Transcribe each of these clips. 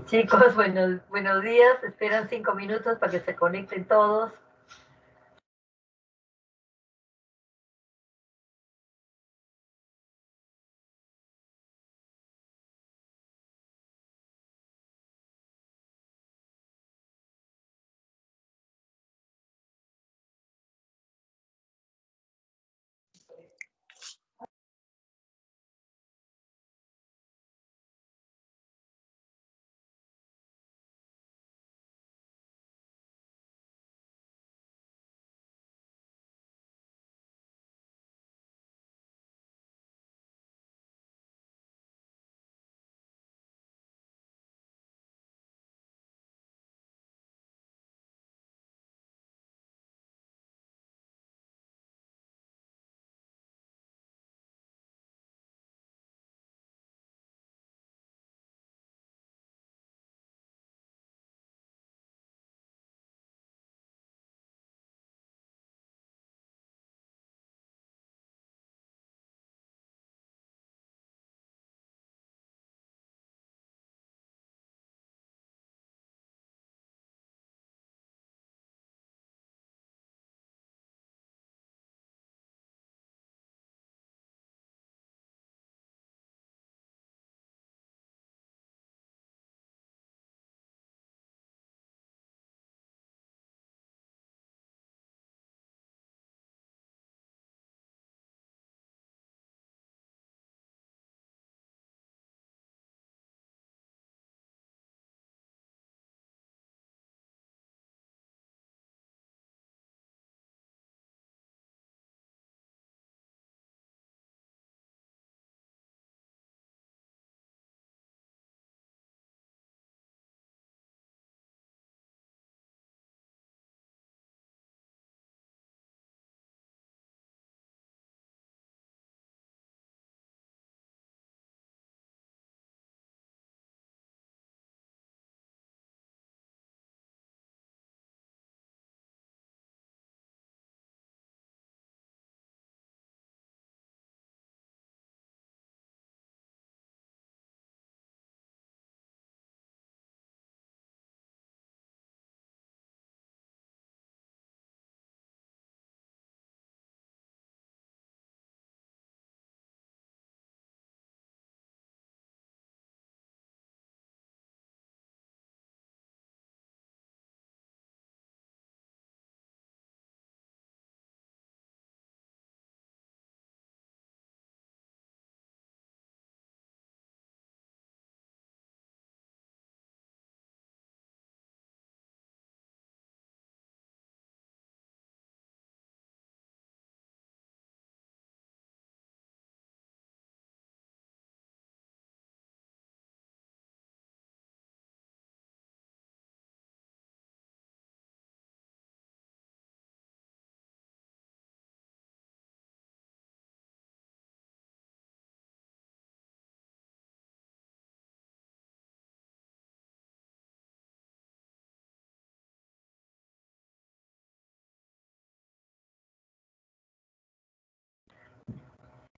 Chicos, buenos días. Esperan 5 minutos para que se conecten todos.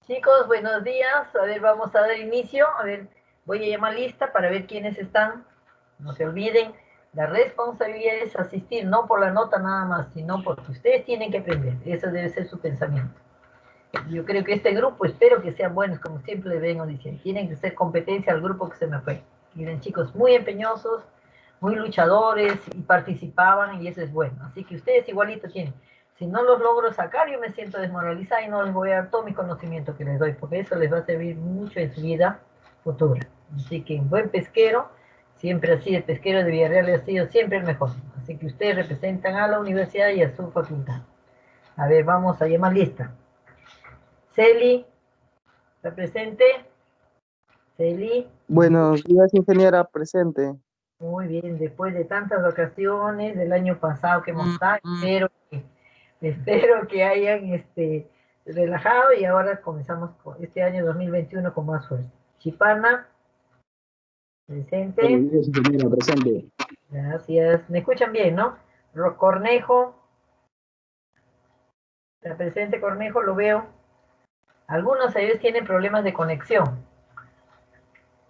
Chicos, buenos días. A ver, vamos a dar inicio. A ver, voy a llamar lista para ver quiénes están. No se olviden, la responsabilidad es asistir, no por la nota nada más, sino porque ustedes tienen que aprender. Eso debe ser su pensamiento. Yo creo que este grupo, espero que sean buenos, como siempre les vengo diciendo. Tienen que ser competencia al grupo que se me fue. Miren, chicos, muy empeñosos, muy luchadores, y participaban, y eso es bueno. Así que ustedes igualito tienen. Si no los logro sacar, yo me siento desmoralizada y no les voy a dar todo mi conocimiento que les doy, porque eso les va a servir mucho en su vida futura. Así que un buen pesquero, siempre así, el pesquero de Villarreal ha sido siempre el mejor. Así que ustedes representan a la universidad y a su facultad. A ver, vamos a llamar lista. Celi, ¿está presente? Celi. Buenos días, ingeniera, presente. Muy bien, después de tantas vacaciones del año pasado que hemos estado, espero que hayan relajado y ahora comenzamos con este año 2021 con más fuerza. Chipana, presente. Buenos días, ingeniera, presente. Gracias. ¿Me escuchan bien, no? Cornejo, está presente Cornejo, lo veo. Algunos de ellos tienen problemas de conexión.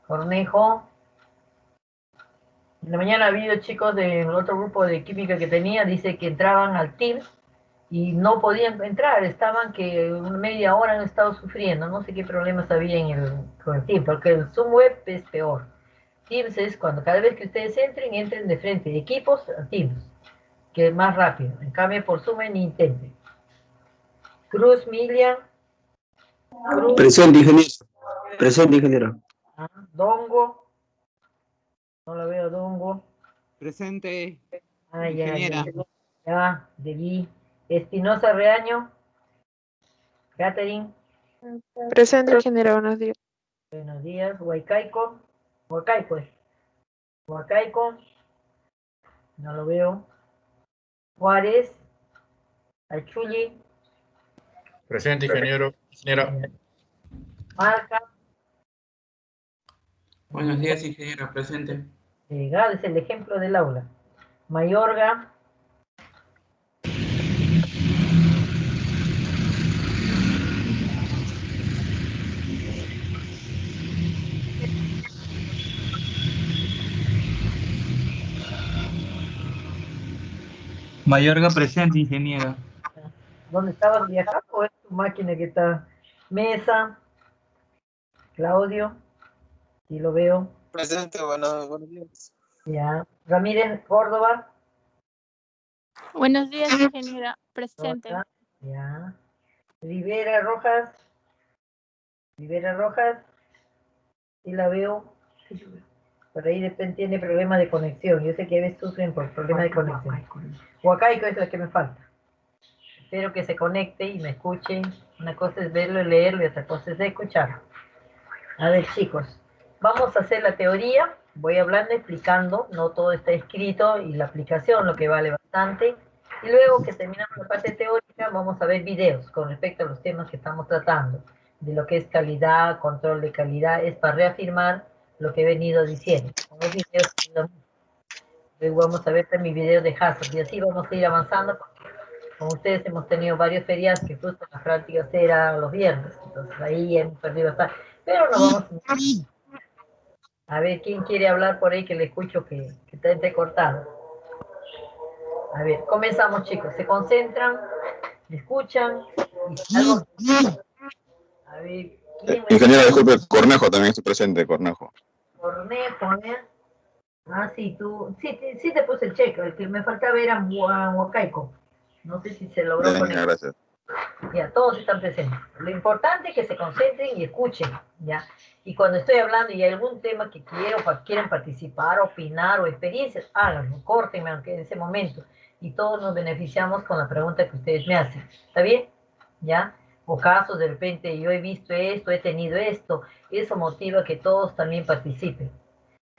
Cornejo. En la mañana ha habido chicos del otro grupo de química que tenía, dice que entraban al Teams y no podían entrar, estaban que media hora han estado sufriendo, no sé qué problemas había con el Teams, porque el Zoom Web es peor. Teams es cuando cada vez que ustedes entren de frente de equipos a Teams, que es más rápido. En cambio, por Zoom ni intenten. Cruz, Milian. Cruz. Presente, ingeniero. Presente, ingeniero. Dongo. No lo veo, Dongo. Presente, Ya, ingeniera. ya, debí. Espinosa Reaño. Catherine. Presente, ingeniero, buenos días. Buenos días. Huaycaico. Huacaico es. Huacaico. No lo veo. Juárez. Achuli. Presente, ingeniero. Ingeniera. Marca. Buenos días, ingeniero, presente. Legal, es el ejemplo del aula. Mayorga. Mayorga, presente, ingeniero. ¿Dónde estabas viajando o es tu máquina que está? Mesa. Claudio. Sí lo veo. Presente, buenos días. Ya. Ramírez Córdoba. Buenos días, ingeniera, presente. Hola. Ya. Rivera Rojas. Rivera Rojas. Sí la veo. Por ahí depende, tiene problemas de conexión. Yo sé que a veces sufren por problemas de conexión. Huacaico es la que me falta. Espero que se conecte y me escuche. Una cosa es verlo y leerlo y otra cosa es escucharlo. A ver, chicos, vamos a hacer la teoría. Voy hablando, explicando. No todo está escrito y la aplicación, lo que vale bastante. Y luego que terminamos la parte teórica, vamos a ver videos con respecto a los temas que estamos tratando. De lo que es calidad, control de calidad, es para reafirmar lo que he venido diciendo. Con los videos, luego vamos a ver mi video de Hazard y así vamos a ir avanzando. Con ustedes hemos tenido varios feriados que justo las prácticas eran los viernes, entonces ahí hemos perdido bastante. Pero nos vamos a ver quién quiere hablar por ahí que le escucho que está entrecortado. A ver, comenzamos chicos, se concentran, me escuchan y algo. A ver, ¿quién me... Ingeniero, disculpe, Cornejo también estoy presente, Cornejo. Cornejo, ¿eh? Ah, sí, sí te puse el cheque, el que me faltaba era Huacaico. No sé si se logró Venga, gracias. Ya, todos están presentes. Lo importante es que se concentren y escuchen, ¿ya? Y cuando estoy hablando y hay algún tema que quieren participar, opinar o experiencias, háganlo, córtenme aunque en ese momento. Y todos nos beneficiamos con la pregunta que ustedes me hacen. ¿Está bien? ¿Ya? O casos, de repente, yo he visto esto, he tenido esto. Eso motiva a que todos también participen.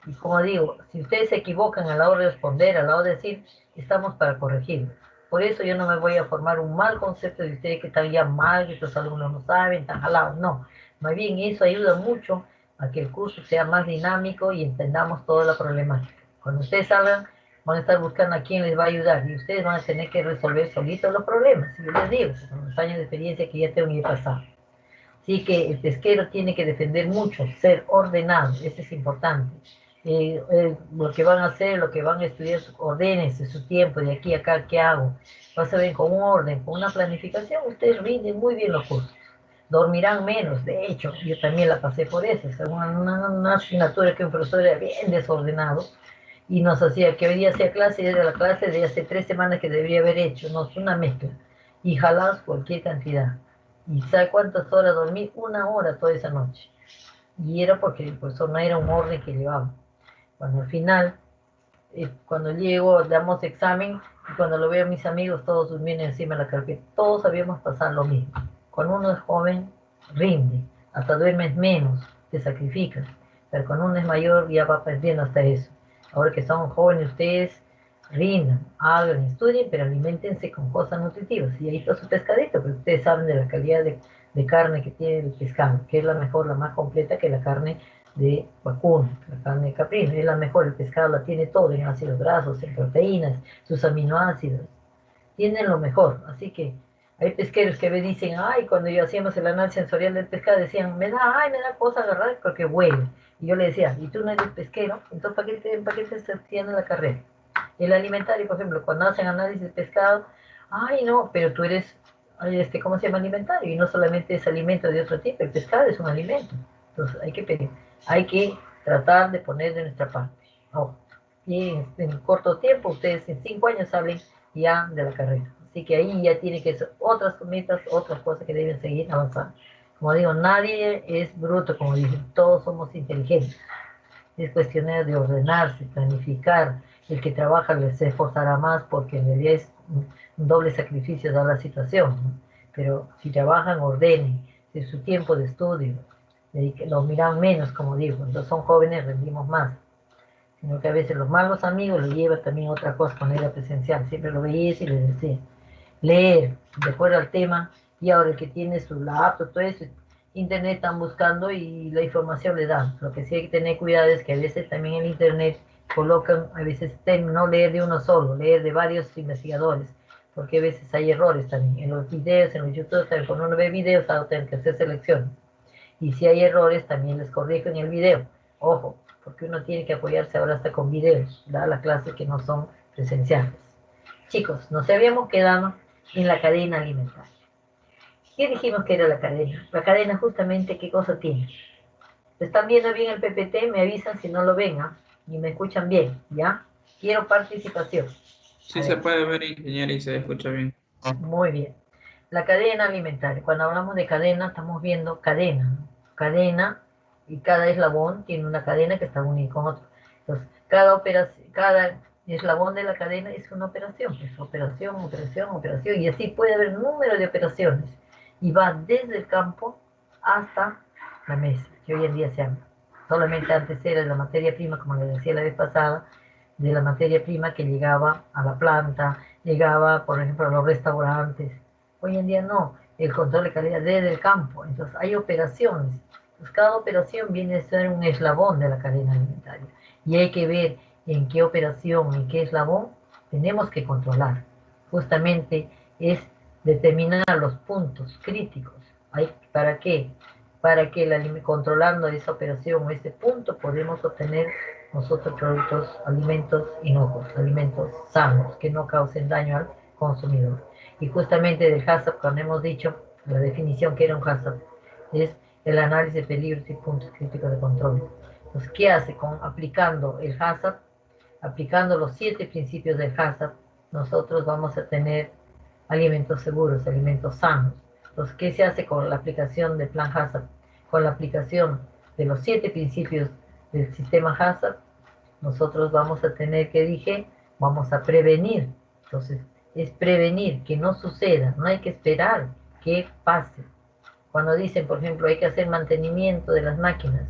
Y como digo, si ustedes se equivocan a la hora de responder, a la hora de decir, estamos para corregirlo. Por eso yo no me voy a formar un mal concepto de ustedes que están ya mal, que estos alumnos no saben, están jalados. No, más bien eso ayuda mucho a que el curso sea más dinámico y entendamos toda la problemática. Cuando ustedes salgan, van a estar buscando a quién les va a ayudar y ustedes van a tener que resolver solitos los problemas. Y yo les digo, con los años de experiencia que ya tengo que pasar. Así que el pesquero tiene que defender mucho, ser ordenado, eso es importante. Lo que van a hacer, lo que van a estudiar, ordénense su tiempo, de aquí a acá, ¿qué hago? Vas a ver con un orden, con una planificación, ustedes rinden muy bien los cursos. Dormirán menos, de hecho, yo también la pasé por eso, es una asignatura que un profesor era bien desordenado y nos hacía que hoy día hacía clase y era la clase de hace 3 semanas que debería haber hecho, no, es una mezcla, y jalados cualquier cantidad. ¿Y sabe cuántas horas dormí? 1 hora toda esa noche. Y era porque el profesor no era un orden que llevaba. Cuando al final, cuando llego, damos examen, y cuando lo veo a mis amigos, todos durmiendo encima de la carpeta. Todos sabíamos pasar lo mismo. Cuando uno es joven, rinde. Hasta duermes menos, te sacrificas. Pero cuando uno es mayor, ya va perdiendo hasta eso. Ahora que son jóvenes ustedes, rindan, hagan, estudien, pero alimentense con cosas nutritivas. Y ahí está su pescadito, porque ustedes saben de la calidad de carne que tiene el pescado, que es la mejor, la más completa que la carne de vacuno, la carne de caprino, es la mejor, el pescado la tiene todo, en ácidos grasos, en proteínas, sus aminoácidos, tienen lo mejor, así que Hay pesqueros que me dicen, ay, cuando yo hacíamos el análisis sensorial del pescado, decían, me da cosa agarrar porque huele. Y yo le decía, ¿y tú no eres pesquero? Entonces, ¿para qué te estás haciendo la carrera? El alimentario, por ejemplo, cuando hacen análisis de pescado, ay, no, pero tú eres, ¿cómo se llama alimentario? Y no solamente es alimento de otro tipo, el pescado es un alimento. Entonces, hay que tratar de poner de nuestra parte. Oh, y en corto tiempo, ustedes en 5 años salen ya de la carrera. Así que ahí ya tiene que ser otras metas, otras cosas que deben seguir avanzando. Como digo, nadie es bruto, como dicen, todos somos inteligentes. Es cuestión de ordenarse, planificar. El que trabaja se esforzará más porque en realidad es un doble sacrificio dada la situación, ¿no? Pero si trabajan, ordenen de su tiempo de estudio, lo miran menos, como digo, entonces son jóvenes, rendimos más. Sino que a veces los malos amigos lo llevan también a otra cosa cuando era presencial. Siempre lo veías y les decía, leer de acuerdo al tema, y ahora el que tiene su laptop, todo eso, internet están buscando y la información le dan. Lo que sí hay que tener cuidado es que a veces también en internet colocan, a veces no leer de uno solo, leer de varios investigadores, porque a veces hay errores también. En los videos, en los YouTube, también, cuando uno ve videos, va a tener que hacer selecciones. Y si hay errores, también les corrigen el video. Ojo, porque uno tiene que apoyarse ahora hasta con videos, las clases que no son presenciales. Chicos, nos habíamos quedado en la cadena alimentaria. ¿Qué dijimos que era la cadena? La cadena justamente, ¿qué cosa tiene? ¿Están viendo bien el PPT? Me avisan si no lo ven, ¿ah? Y me escuchan bien, ¿ya? Quiero participación. Sí se puede ver, ingeniero, y se escucha bien. Muy bien. La cadena alimentaria. Cuando hablamos de cadena, estamos viendo cadena, ¿no? Cadena, y cada eslabón tiene una cadena que está unida con otro. Entonces, cada eslabón de la cadena es una operación. Es operación, operación, operación. Y así puede haber un número de operaciones. Y va desde el campo hasta la mesa, que hoy en día se llama. Solamente antes era la materia prima, como les decía la vez pasada, de la materia prima que llegaba a la planta, llegaba, por ejemplo, a los restaurantes. Hoy en día no, el control de calidad desde el campo. Entonces hay operaciones. Entonces, cada operación viene a ser un eslabón de la cadena alimentaria. Y hay que ver en qué operación, en qué eslabón tenemos que controlar. Justamente es determinar los puntos críticos. ¿Para qué? Para que controlando esa operación o ese punto podemos obtener nosotros productos, alimentos inocuos, alimentos sanos, que no causen daño al consumidor. Y justamente del HACCP, cuando hemos dicho la definición que era un HACCP, es el análisis de peligros y puntos críticos de control. Entonces, ¿qué hace? Aplicando el HACCP, aplicando los 7 principios del HACCP, nosotros vamos a tener alimentos seguros, alimentos sanos. Entonces, ¿qué se hace con la aplicación del plan HACCP? Con la aplicación de los 7 principios del sistema HACCP, nosotros vamos a tener, que dije, vamos a prevenir. Entonces, es prevenir que no suceda, no hay que esperar que pase. Cuando dicen, por ejemplo, hay que hacer mantenimiento de las máquinas,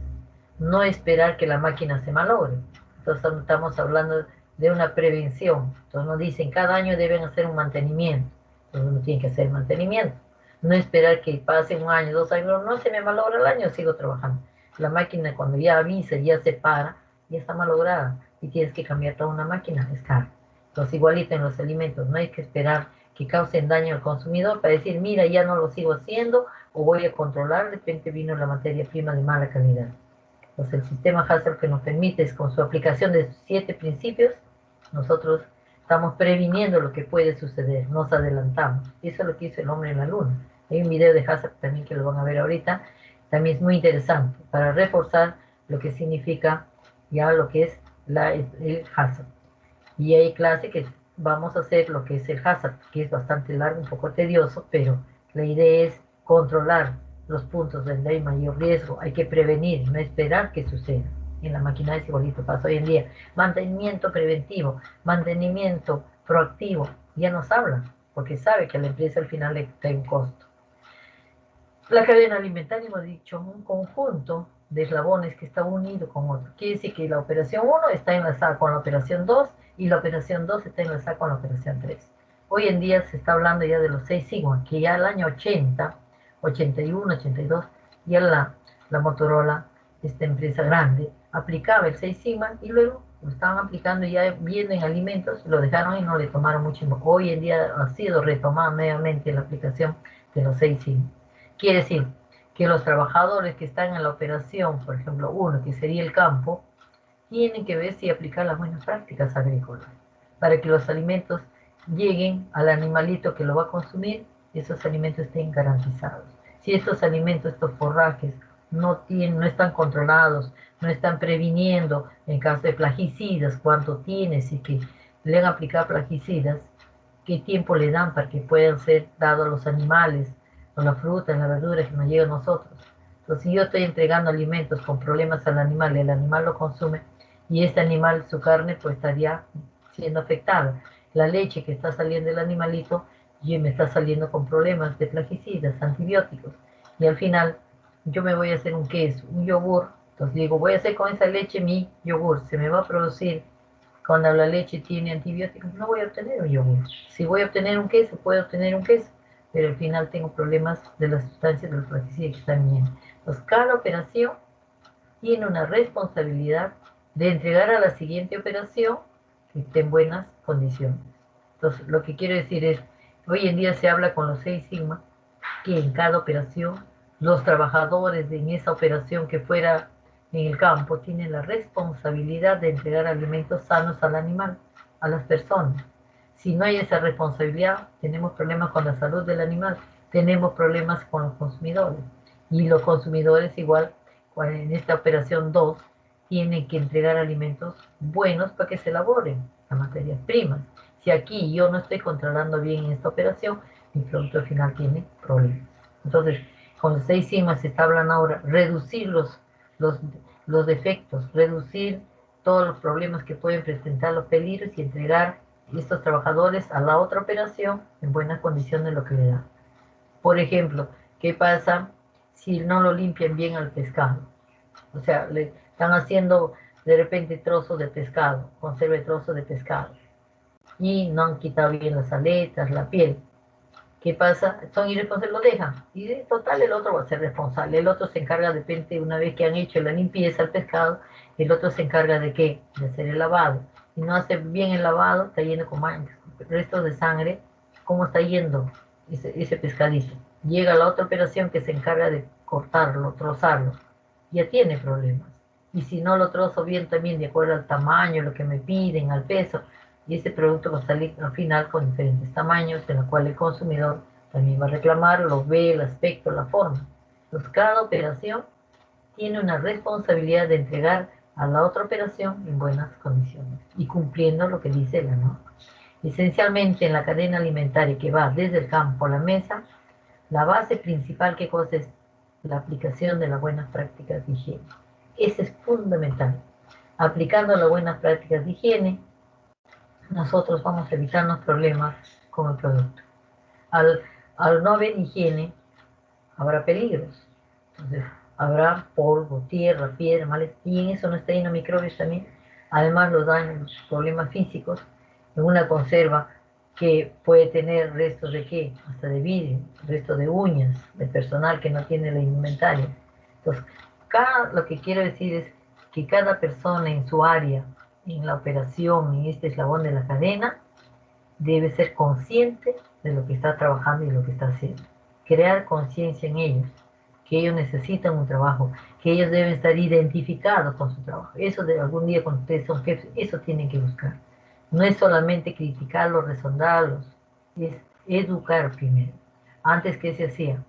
no esperar que la máquina se malogre. Entonces, estamos hablando de una prevención. Entonces, nos dicen, cada año deben hacer un mantenimiento. Entonces, uno tiene que hacer mantenimiento. No esperar que pase un año, 2 años, no se me malogra el año, sigo trabajando. La máquina, cuando ya avisa, ya se para, ya está malograda y tienes que cambiar toda una máquina, es caro. Entonces, igualito en los alimentos, no hay que esperar que causen daño al consumidor para decir, mira, ya no lo sigo haciendo o voy a controlar, de repente vino la materia prima de mala calidad. Entonces, el sistema HACCP que nos permite es, con su aplicación de 7 principios, nosotros estamos previniendo lo que puede suceder, nos adelantamos. Eso es lo que hizo el hombre en la luna. Hay un video de HACCP también que lo van a ver ahorita, también es muy interesante para reforzar lo que significa ya lo que es el HACCP. Y hay clase que vamos a hacer lo que es el HACCP, que es bastante largo, un poco tedioso, pero la idea es controlar los puntos donde hay mayor riesgo. Hay que prevenir, no esperar que suceda. En la maquinaria es igualito, pasa hoy en día. Mantenimiento preventivo, mantenimiento proactivo, ya nos hablan, porque sabe que a la empresa al final le trae un costo. La cadena alimentaria, hemos dicho, un conjunto de eslabones que está unido con otro. Quiere decir que la operación 1 está enlazada con la operación 2 y la operación 2 está enlazada con la operación 3. Hoy en día se está hablando ya de los 6 sigma, que ya el año 80, 81, 82, ya la Motorola, esta empresa grande, aplicaba el 6 sigma y luego lo estaban aplicando y ya vienen alimentos, lo dejaron y no le tomaron mucho. Hoy en día ha sido retomada nuevamente la aplicación de los 6 sigmas. Quiere decir que los trabajadores que están en la operación, por ejemplo, uno que sería el campo, tienen que ver si aplicar las buenas prácticas agrícolas para que los alimentos lleguen al animalito que lo va a consumir y esos alimentos estén garantizados. Si estos alimentos, estos forrajes, no están controlados, no están previniendo en caso de plaguicidas, cuánto tienes y que le han aplicado plaguicidas, qué tiempo le dan para que puedan ser dados a los animales, o la fruta, la verdura que nos llega a nosotros. Entonces, si yo estoy entregando alimentos con problemas al animal y el animal lo consume, y este animal, su carne, pues estaría siendo afectada. La leche que está saliendo del animalito, y me está saliendo con problemas de plaguicidas, antibióticos. Y al final, yo me voy a hacer un queso, un yogur. Entonces digo, voy a hacer con esa leche mi yogur. Se me va a producir, cuando la leche tiene antibióticos, no voy a obtener un yogur. Si voy a obtener un queso, puedo obtener un queso. Pero al final tengo problemas de las sustancias del plaguicida que están bien. Entonces, cada operación tiene una responsabilidad de entregar a la siguiente operación que esté en buenas condiciones. Entonces, lo que quiero decir es, hoy en día se habla con los 6 sigma, que en cada operación, los trabajadores en esa operación que fuera en el campo tienen la responsabilidad de entregar alimentos sanos al animal, a las personas. Si no hay esa responsabilidad, tenemos problemas con la salud del animal, tenemos problemas con los consumidores. Y los consumidores igual, en esta operación 2, tienen que entregar alimentos buenos para que se elaboren las materias primas. Si aquí yo no estoy controlando bien en esta operación, mi producto al final tiene problemas. Entonces, con los 6 sigmas se está hablando ahora, reducir los defectos, reducir todos los problemas que pueden presentar los peligros y entregar estos trabajadores a la otra operación en buenas condiciones lo que le da. Por ejemplo, ¿qué pasa si no lo limpian bien al pescado? O sea, le están haciendo de repente trozos de pescado, conserva de trozos de pescado, y no han quitado bien las aletas, la piel. ¿Qué pasa? Son irresponsables, lo dejan. Y de total el otro va a ser responsable. El otro se encarga, de repente, una vez que han hecho la limpieza al pescado, el otro se encarga de ¿qué? De hacer el lavado. Y no hace bien el lavado, está yendo con restos de sangre. ¿Cómo está yendo ese pescadito? Llega a la otra operación que se encarga de cortarlo, trozarlo. Ya tiene problemas. Y si no lo trozo bien también, de acuerdo al tamaño, lo que me piden, al peso, y ese producto va a salir al final con diferentes tamaños, en los cuales el consumidor también va a reclamar, lo ve, el aspecto, la forma. Entonces, cada operación tiene una responsabilidad de entregar a la otra operación en buenas condiciones y cumpliendo lo que dice la norma. Esencialmente, en la cadena alimentaria que va desde el campo a la mesa, la base principal, ¿qué cosa es? La aplicación de las buenas prácticas de higiene. Eso es fundamental. Aplicando las buenas prácticas de higiene, nosotros vamos a evitarnos problemas con el producto. Al no haber higiene, habrá peligros. Entonces, habrá polvo, tierra, piedra, males, y en eso no está lleno de microbios también. Además, los daños, problemas físicos, en una conserva que puede tener restos de qué, hasta de vidrio, restos de uñas, de personal que no tiene la indumentaria. Entonces, lo que quiero decir es que cada persona en su área, en la operación, en este eslabón de la cadena, debe ser consciente de lo que está trabajando y lo que está haciendo. Crear conciencia en ellos, que ellos necesitan un trabajo, que ellos deben estar identificados con su trabajo. Eso de algún día cuando ustedes son jefes, eso tienen que buscar. No es solamente criticarlos, rezondarlos, es educar primero. Antes, ¿qué se hacía?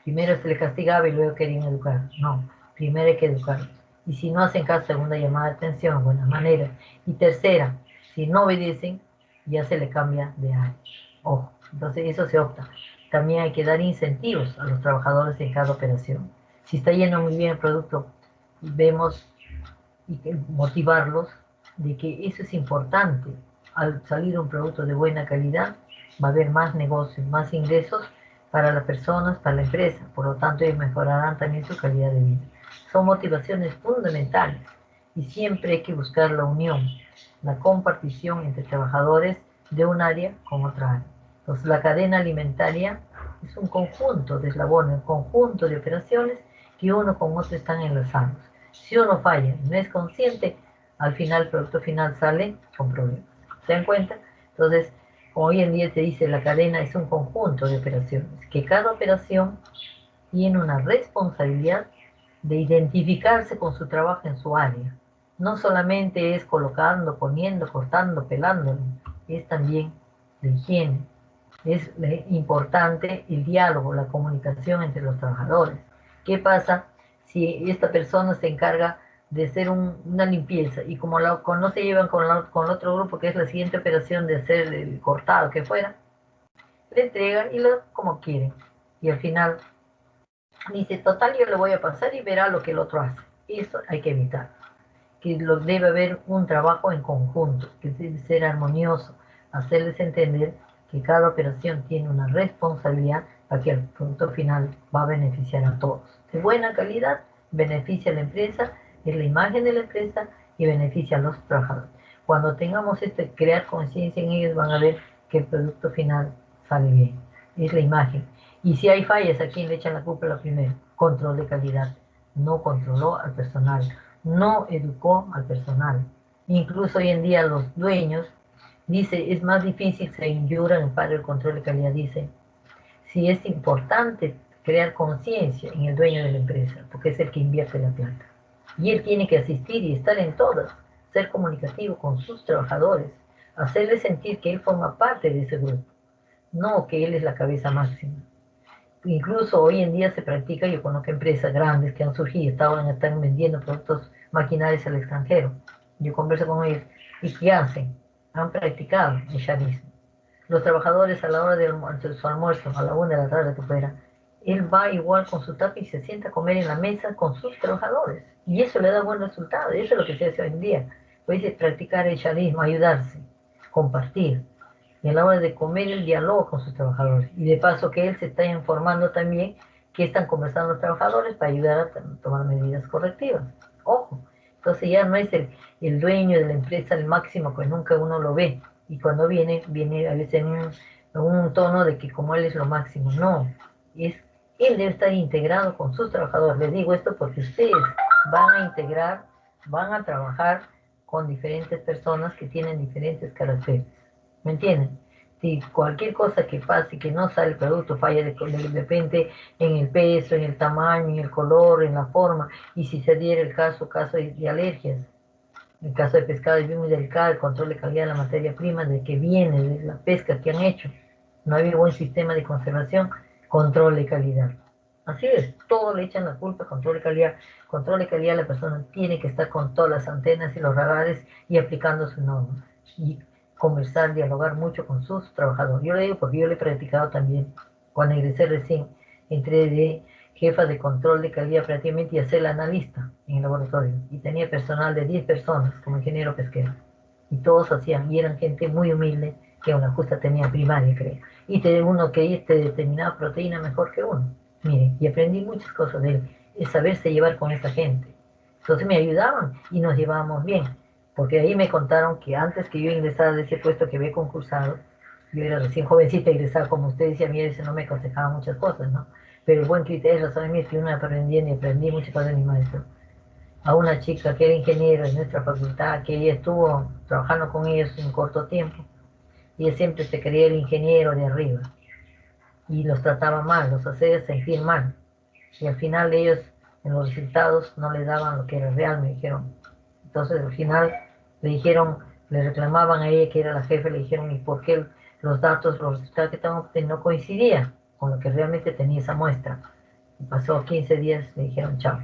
Primero se les castigaba y luego querían educar. No, primero hay que educarlos. Y si no hacen caso, segunda llamada de atención, de buena manera. Y tercera, si no obedecen, ya se le cambia de área. Ojo, entonces eso se opta. También hay que dar incentivos a los trabajadores en cada operación. Si está yendo muy bien el producto, vemos y motivarlos de que eso es importante. Al salir un producto de buena calidad, va a haber más negocios, más ingresos para las personas, para la empresa. Por lo tanto, ellos mejorarán también su calidad de vida. Son motivaciones fundamentales y siempre hay que buscar la unión, la compartición entre trabajadores de un área con otra área. Entonces, la cadena alimentaria es un conjunto de eslabones, un conjunto de operaciones que uno con otro están enlazados. Si uno falla, no es consciente, al final el producto final sale con problemas. ¿Se dan cuenta? Entonces, hoy en día se dice la cadena es un conjunto de operaciones, que cada operación tiene una responsabilidad de identificarse con su trabajo en su área. No solamente es colocando, poniendo, cortando, pelando, es también la higiene. Es importante el diálogo, la comunicación entre los trabajadores. ¿Qué pasa si esta persona se encarga de hacer una limpieza y como no se llevan con el otro grupo, que es la siguiente operación de hacer el cortado, que fuera, le entregan y lo como quieren? Y al final dice, total, yo le voy a pasar y verá lo que el otro hace. Eso hay que evitar. Que debe haber un trabajo en conjunto, que debe ser armonioso, hacerles entender que cada operación tiene una responsabilidad para que el producto final va a beneficiar a todos. De buena calidad, beneficia a la empresa, es la imagen de la empresa y beneficia a los trabajadores. Cuando tengamos esto, crear conciencia en ellos, van a ver que el producto final sale bien. Es la imagen. Y si hay fallas, ¿a quién le echan la culpa lo primero? Control de calidad. No controló al personal, no educó al personal. Incluso hoy en día los dueños, dice, es más difícil, se inyuran para el control de calidad, dice, si es importante crear conciencia en el dueño de la empresa, porque es el que invierte la plata. Y él tiene que asistir y estar en todas, ser comunicativo con sus trabajadores, hacerles sentir que él forma parte de ese grupo, no que él es la cabeza máxima. Incluso hoy en día se practica, yo conozco empresas grandes que han surgido, están vendiendo productos maquinarios al extranjero. Yo converso con ellos, ¿y qué hacen? Han practicado el chavismo. Los trabajadores a la hora de su almuerzo, a la 1 de la tarde que fuera, él va igual con su tapa y se sienta a comer en la mesa con sus trabajadores. Y eso le da buen resultado, eso es lo que se hace hoy en día. Pues dice practicar el chavismo, ayudarse, compartir. Y a la hora de comer el diálogo con sus trabajadores. Y de paso que él se está informando también que están conversando los trabajadores para ayudar a tomar medidas correctivas. Ojo, entonces ya no es el dueño de la empresa el máximo, que nunca uno lo ve. Y cuando viene a veces en un tono de que como él es lo máximo. No, él debe estar integrado con sus trabajadores. Les digo esto porque ustedes van a integrar, van a trabajar con diferentes personas que tienen diferentes caracteres. ¿Me entienden? Si cualquier cosa que pase, que no sale el producto, falla de repente en el peso, en el tamaño, en el color, en la forma, y si se diera el caso de alergias, el caso de pescado es muy delicado, el control de calidad de la materia prima, de que viene, de la pesca que han hecho, no había buen sistema de conservación, control de calidad. Así es, todo le echan la culpa, control de calidad, la persona tiene que estar con todas las antenas y los radares y aplicando su norma. Y conversar, dialogar mucho con sus trabajadores. Yo le digo porque yo lo he practicado también. Cuando ingresé recién, entré de jefa de control de calidad prácticamente y a ser la analista en el laboratorio. Y tenía personal de 10 personas como ingeniero pesquero. Y todos hacían, y eran gente muy humilde, que una justa tenía primaria, creo. Y uno que determinaba proteína mejor que uno. Mire, y aprendí muchas cosas de él, es saberse llevar con esa gente. Entonces me ayudaban y nos llevábamos bien. Porque ahí me contaron que antes que yo ingresara de ese puesto que había concursado, yo era recién jovencita ingresada, como usted decía, a mí no me aconsejaba muchas cosas, ¿no? Pero el buen criterio, razón mío, es que uno aprendiendo y aprendí muchas cosas de mi maestro. A una chica que era ingeniera en nuestra facultad, que ella estuvo trabajando con ellos en corto tiempo, y ella siempre se creía el ingeniero de arriba, y los trataba mal, los hacía sentir mal, y al final ellos en los resultados no les daban lo que era real, me dijeron. Entonces al final le dijeron, le reclamaban a ella que era la jefe, le dijeron, ¿y por qué los resultados que estaban obteniendo no coincidían con lo que realmente tenía esa muestra? Y pasó 15 días, le dijeron chao.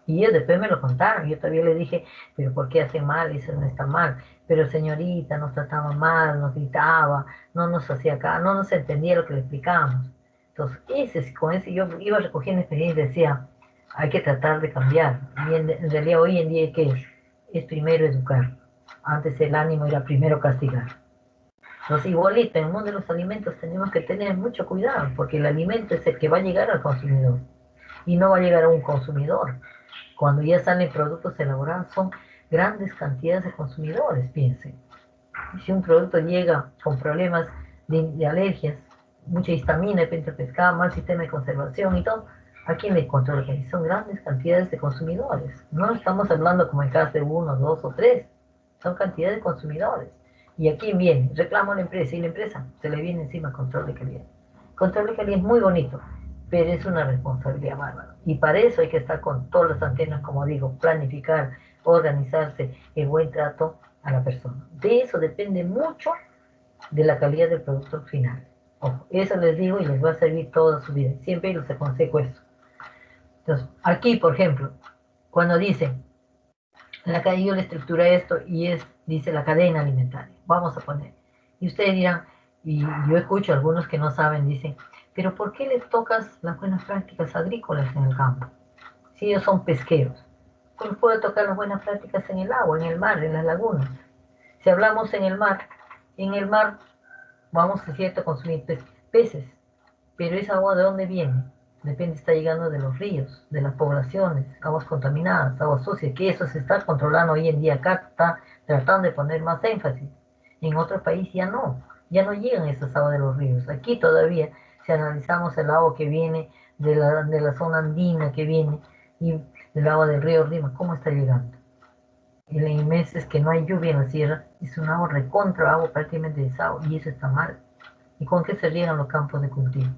Y ellos después me lo contaron, yo todavía le dije, pero ¿por qué hace mal? Eso no está mal. Pero señorita, nos trataba mal, nos gritaba, no nos hacía acá, no nos entendía lo que le explicábamos. Entonces, con ese yo iba recogiendo experiencia y decía, hay que tratar de cambiar. Y en realidad hoy en día, ¿qué es? Es primero educar. Antes el ánimo era primero castigar. Entonces, igualito, en el mundo de los alimentos tenemos que tener mucho cuidado, porque el alimento es el que va a llegar al consumidor. Y no va a llegar a un consumidor. Cuando ya salen productos elaborados, son grandes cantidades de consumidores, piensen. Y si un producto llega con problemas de alergias, mucha histamina, de pescado, mal sistema de conservación y todo, ¿A quién le controla? Son grandes cantidades de consumidores. No estamos hablando como en caso de uno, dos o tres. Son cantidades de consumidores. ¿Y a quién viene? Reclamo a la empresa y la empresa se le viene encima control de calidad. Control de calidad es muy bonito, pero es una responsabilidad bárbara. Y para eso hay que estar con todas las antenas, como digo, planificar, organizarse, el buen trato a la persona. De eso depende mucho de la calidad del producto final. Ojo, eso les digo y les va a servir toda su vida. Siempre les aconsejo eso. Entonces, aquí, por ejemplo, cuando dicen, en la calle yo le estructuré esto y dice la cadena alimentaria, vamos a poner. Y ustedes dirán, y yo escucho a algunos que no saben, dicen, pero ¿por qué les tocas las buenas prácticas agrícolas en el campo? Si ellos son pesqueros. ¿Cómo puedo tocar las buenas prácticas en el agua, en el mar, en las lagunas? Si hablamos en el mar vamos, es cierto, a consumir peces, pero esa agua ¿de dónde viene? Depende, está llegando de los ríos, de las poblaciones, aguas contaminadas, aguas sucias, que eso se está controlando hoy en día. Acá está tratando de poner más énfasis. En otros países ya no llegan esas aguas de los ríos. Aquí todavía, si analizamos el agua que viene de la zona andina, que viene, y del agua del río Rima, ¿cómo está llegando? En meses que no hay lluvia en la sierra, es un agua recontra, agua prácticamente desagua, y eso está mal. ¿Y con qué se riegan los campos de cultivo?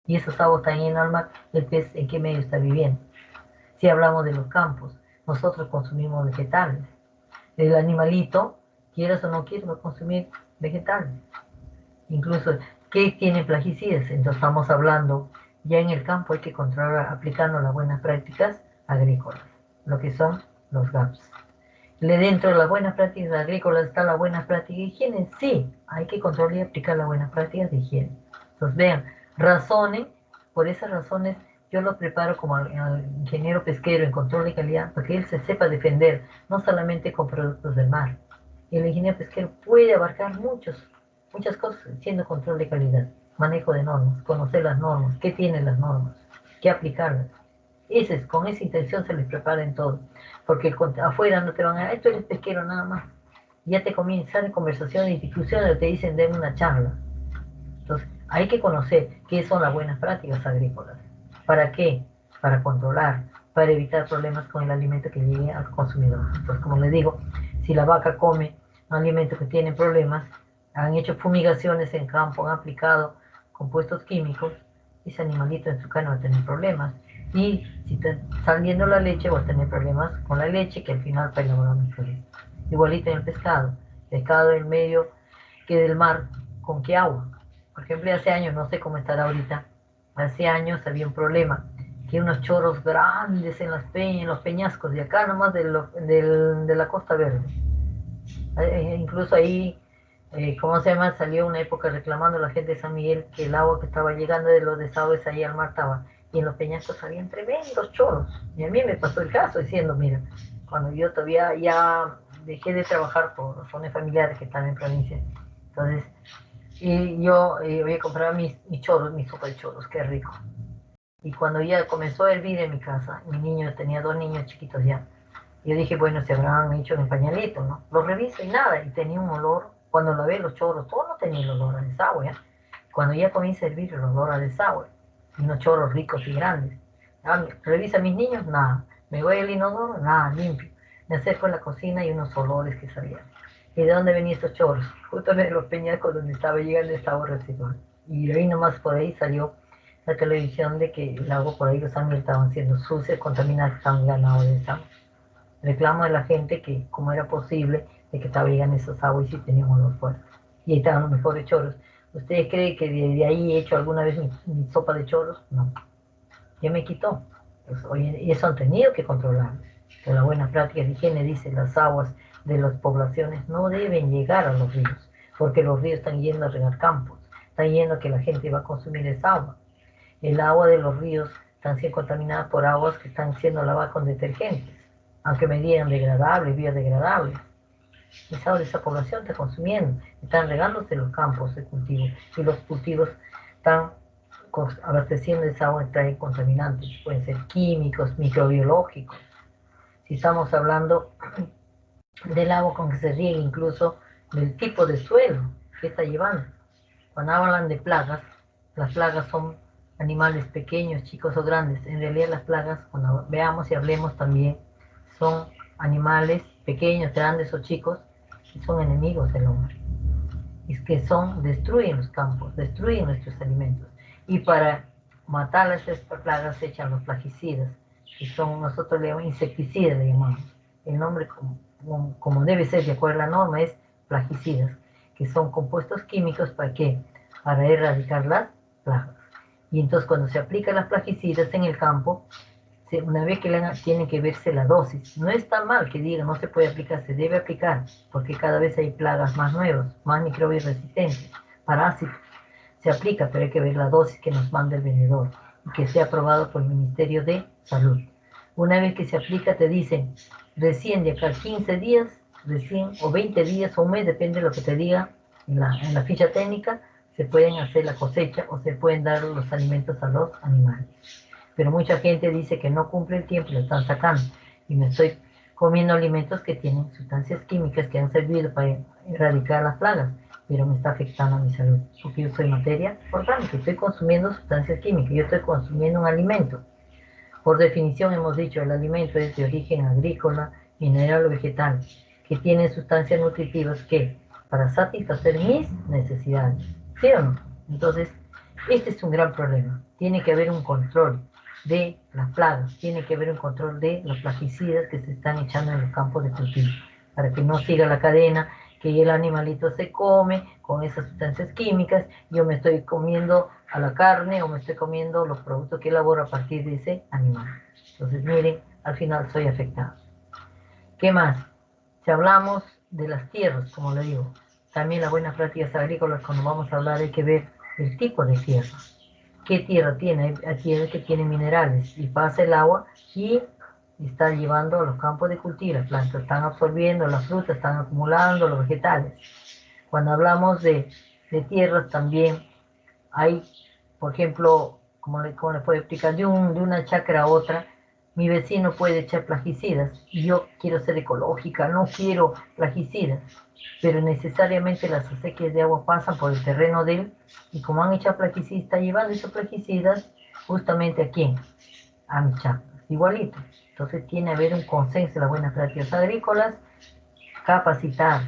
Y esas aguas están en el mar, el pez en qué medio está viviendo. Si hablamos de los campos, nosotros consumimos vegetales. El animalito, quieras o no quieras, va a consumir vegetales. Incluso, ¿qué tiene plaguicidas? Entonces estamos hablando, ya en el campo hay que controlar aplicando las buenas prácticas agrícolas, lo que son los GAPS. Dentro de las buenas prácticas agrícolas está la buena práctica de higiene. Sí, hay que controlar y aplicar las buenas prácticas de higiene. Entonces vean, razonen, por esas razones yo lo preparo como al ingeniero pesquero en control de calidad para que él se sepa defender, no solamente con productos del mar. El ingeniero pesquero puede abarcar muchas cosas siendo control de calidad, manejo de normas, conocer las normas, qué tienen las normas, qué aplicarlas. Con esa intención se les prepara en todo. Porque afuera no te van a, esto eres pesquero nada más. Ya te comienzan conversaciones y discusiones, te dicen, den una charla. Entonces, hay que conocer qué son las buenas prácticas agrícolas. ¿Para qué? Para controlar, para evitar problemas con el alimento que llegue al consumidor. Entonces, como les digo, si la vaca come un alimento que tiene problemas, han hecho fumigaciones en campo, han aplicado compuestos químicos, ese animalito en su carne va a tener problemas. Y si está saliendo la leche, va a tener problemas con la leche, que al final está elaborando el problema. Igualito en el pescado en medio que del mar, ¿con qué agua? Por ejemplo, hace años, no sé cómo estará ahorita, hace años había un problema, que unos choros grandes en las peñas, en los peñascos de acá nomás de la Costa Verde. Incluso ahí, ¿cómo se llama? Salió una época reclamando la gente de San Miguel que el agua que estaba llegando de los desagües ahí al mar estaba, y en los peñascos habían tremendos choros. Y a mí me pasó el caso diciendo, mira, cuando yo todavía ya dejé de trabajar por razones familiares que están en provincia, entonces, y yo voy a comprar mis choros, mi sopa de choros, qué rico. Y cuando ya comenzó a hervir en mi casa, mi niño, tenía 2 niños chiquitos ya, yo dije, bueno, se habrán hecho en pañalito, ¿no? Lo reviso y nada, y tenía un olor, cuando lavé los choros, todo no tenía el olor a desagüe, ¿eh? Cuando ya comienza a hervir, el olor a desagüe, y unos choros ricos y grandes. Revisa a mis niños, nada. Me voy al inodoro, nada, limpio. Me acerco a la cocina y unos olores que salían. ¿Y de dónde venían estos choros? Justo de los peñascos donde estaba llegando esta agua residual. Y ahí nomás por ahí salió la televisión de que el agua por ahí, los ángeles estaban siendo sucios, contaminados, estaban ganando de desagüe. Reclamo de la gente que cómo era posible de que estaba llegando esas aguas y si tenía un olor fuerte. Y ahí estaban los mejores choros. ¿Ustedes creen que de ahí he hecho alguna vez mi sopa de choros? No. Ya me quitó. Pues, y eso han tenido que controlar. Que la buena práctica de higiene dice las aguas de las poblaciones no deben llegar a los ríos, porque los ríos están yendo a regar campos, están yendo a que la gente va a consumir esa agua. El agua de los ríos están siendo contaminadas por aguas que están siendo lavadas con detergentes, aunque me digan degradables, biodegradables. Esa agua de esa población está consumiendo, están regándose los campos de cultivo y los cultivos están abasteciendo esa agua, trae contaminantes, pueden ser químicos, microbiológicos. Si estamos hablando del agua con que se riega, incluso del tipo de suelo que está llevando. Cuando hablan de plagas, las plagas son animales pequeños, chicos o grandes. En realidad las plagas, cuando veamos y hablemos también, son animales pequeños, grandes o chicos, que son enemigos del hombre. Es que destruyen los campos, destruyen nuestros alimentos. Y para matar a estas plagas se echan los plaguicidas, que son, nosotros le llamamos insecticidas, le llamamos. El nombre como debe ser de acuerdo a la norma es plaguicidas, que son compuestos químicos para ¿qué? Para erradicar las plagas. Y entonces cuando se aplican las plaguicidas en el campo, una vez que tiene que verse la dosis. No está mal que diga no se puede aplicar, se debe aplicar, porque cada vez hay plagas más nuevas, más microbios resistentes, parásitos. Se aplica, pero hay que ver la dosis que nos manda el vendedor y que sea aprobado por el Ministerio de Salud. Una vez que se aplica te dicen, recién de acá a 15 días, recién o 20 días o un mes, depende de lo que te diga en la ficha técnica, se pueden hacer la cosecha o se pueden dar los alimentos a los animales. Pero mucha gente dice que no cumple el tiempo y lo están sacando. Y me estoy comiendo alimentos que tienen sustancias químicas que han servido para erradicar las plagas, pero me está afectando a mi salud, porque yo soy materia orgánica, estoy consumiendo sustancias químicas, yo estoy consumiendo un alimento. Por definición hemos dicho, el alimento es de origen agrícola, mineral o vegetal, que tiene sustancias nutritivas que, para satisfacer mis necesidades, ¿sí o no? Entonces, este es un gran problema. Tiene que haber un control de las plagas, tiene que haber un control de los plaguicidas que se están echando en los campos de cultivo, para que no siga la cadena, que el animalito se come con esas sustancias químicas, yo me estoy comiendo a la carne o me estoy comiendo los productos que elaboro a partir de ese animal. Entonces, miren, al final soy afectado. ¿Qué más? Si hablamos de las tierras, como le digo, también las buenas prácticas agrícolas, cuando vamos a hablar hay que ver el tipo de tierra. ¿Qué tierra tiene? Hay tierra que tiene minerales y pasa el agua y está llevando a los campos de cultivo, las plantas están absorbiendo, las frutas están acumulando, los vegetales. Cuando hablamos de tierras también hay, por ejemplo, como le puedo explicar, de una chacra a otra, mi vecino puede echar plaguicidas y yo quiero ser ecológica, no quiero plaguicidas, pero necesariamente las acequias de agua pasan por el terreno de él y como han echado plaguicidas, está llevando esos plaguicidas justamente ¿a quién? A mi chacra, igualito. Entonces tiene que haber un consenso de las buenas prácticas agrícolas, capacitar,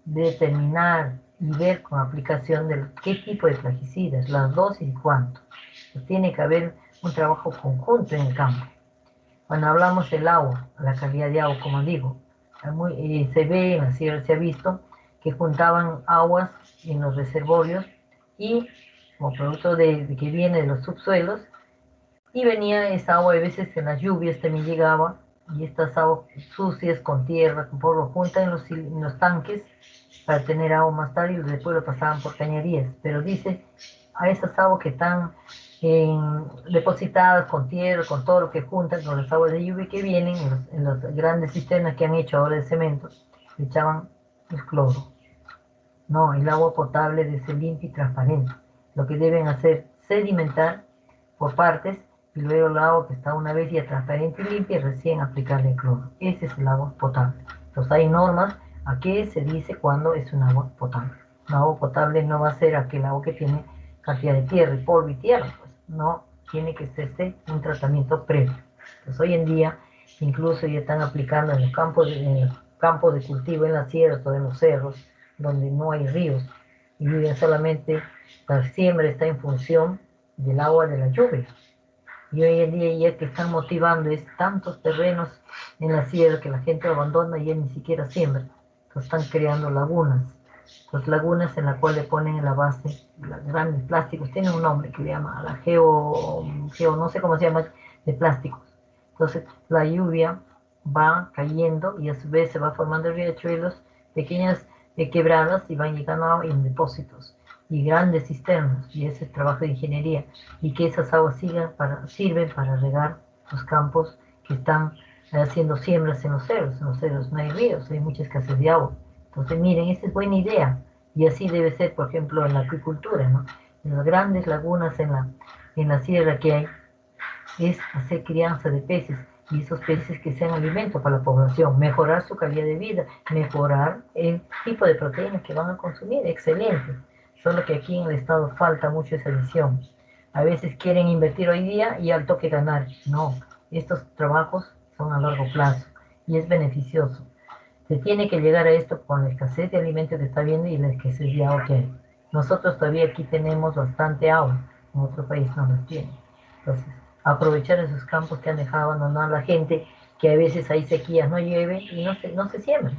determinar y ver con aplicación de qué tipo de plaguicidas, las dosis y cuánto. Pues tiene que haber un trabajo conjunto en el campo. Cuando hablamos del agua, la calidad de agua, como digo, se ve, en la sierra se ha visto, que juntaban aguas en los reservorios y como producto de que viene de los subsuelos, y venía esa agua, a veces en las lluvias también llegaba, y estas aguas sucias con tierra, con polvo, juntan en los tanques para tener agua más tarde y después lo pasaban por cañerías. Pero dice, a esas aguas que están depositadas con tierra, con todo lo que juntan, con las aguas de lluvia que vienen, en los grandes cisternas que han hecho ahora de cemento, le echaban el cloro. No, el agua potable debe ser limpia y transparente. Lo que deben hacer, sedimentar por partes, y luego el agua que está una vez ya transparente y limpia, recién aplicarle el cloro. Ese es el agua potable. Entonces hay normas a qué se dice cuando es un agua potable. Un agua potable no va a ser aquel agua que tiene cantidad de tierra y polvo y tierra, pues no, tiene que hacerse un tratamiento previo. Entonces hoy en día incluso ya están aplicando en los campos de cultivo, en las sierras o en los cerros, donde no hay ríos, y viven solamente, la siembra está en función del agua de la lluvia. Y hoy en día ya que están motivando es tantos terrenos en la sierra que la gente abandona y ya ni siquiera siembra. Entonces están creando lagunas. Pues lagunas en las cuales ponen en la base los grandes plásticos. Tienen un nombre que le llama la geo, no sé cómo se llama, de plásticos. Entonces la lluvia va cayendo y a su vez se va formando riachuelos, pequeñas quebradas y van llegando en depósitos y grandes cisternas, y ese es trabajo de ingeniería, y que esas aguas sirven para regar los campos que están haciendo siembras en los cerros no hay ríos, hay mucha escasez de agua. Entonces miren, esa es buena idea, y así debe ser, por ejemplo, en la acuicultura, ¿no? En las grandes lagunas en la sierra que hay, es hacer crianza de peces, y esos peces que sean alimento para la población, mejorar su calidad de vida, mejorar el tipo de proteínas que van a consumir, excelente. Solo que aquí en el estado falta mucho esa visión. A veces quieren invertir hoy día y al toque ganar. No, estos trabajos son a largo plazo y es beneficioso. Se tiene que llegar a esto con la escasez de alimentos que está viendo y la escasez de agua que hay. Nosotros todavía aquí tenemos bastante agua, en otro país no las tiene. Entonces, aprovechar esos campos que han dejado abandonar la gente, que a veces hay sequías, no llueve y no se siembran.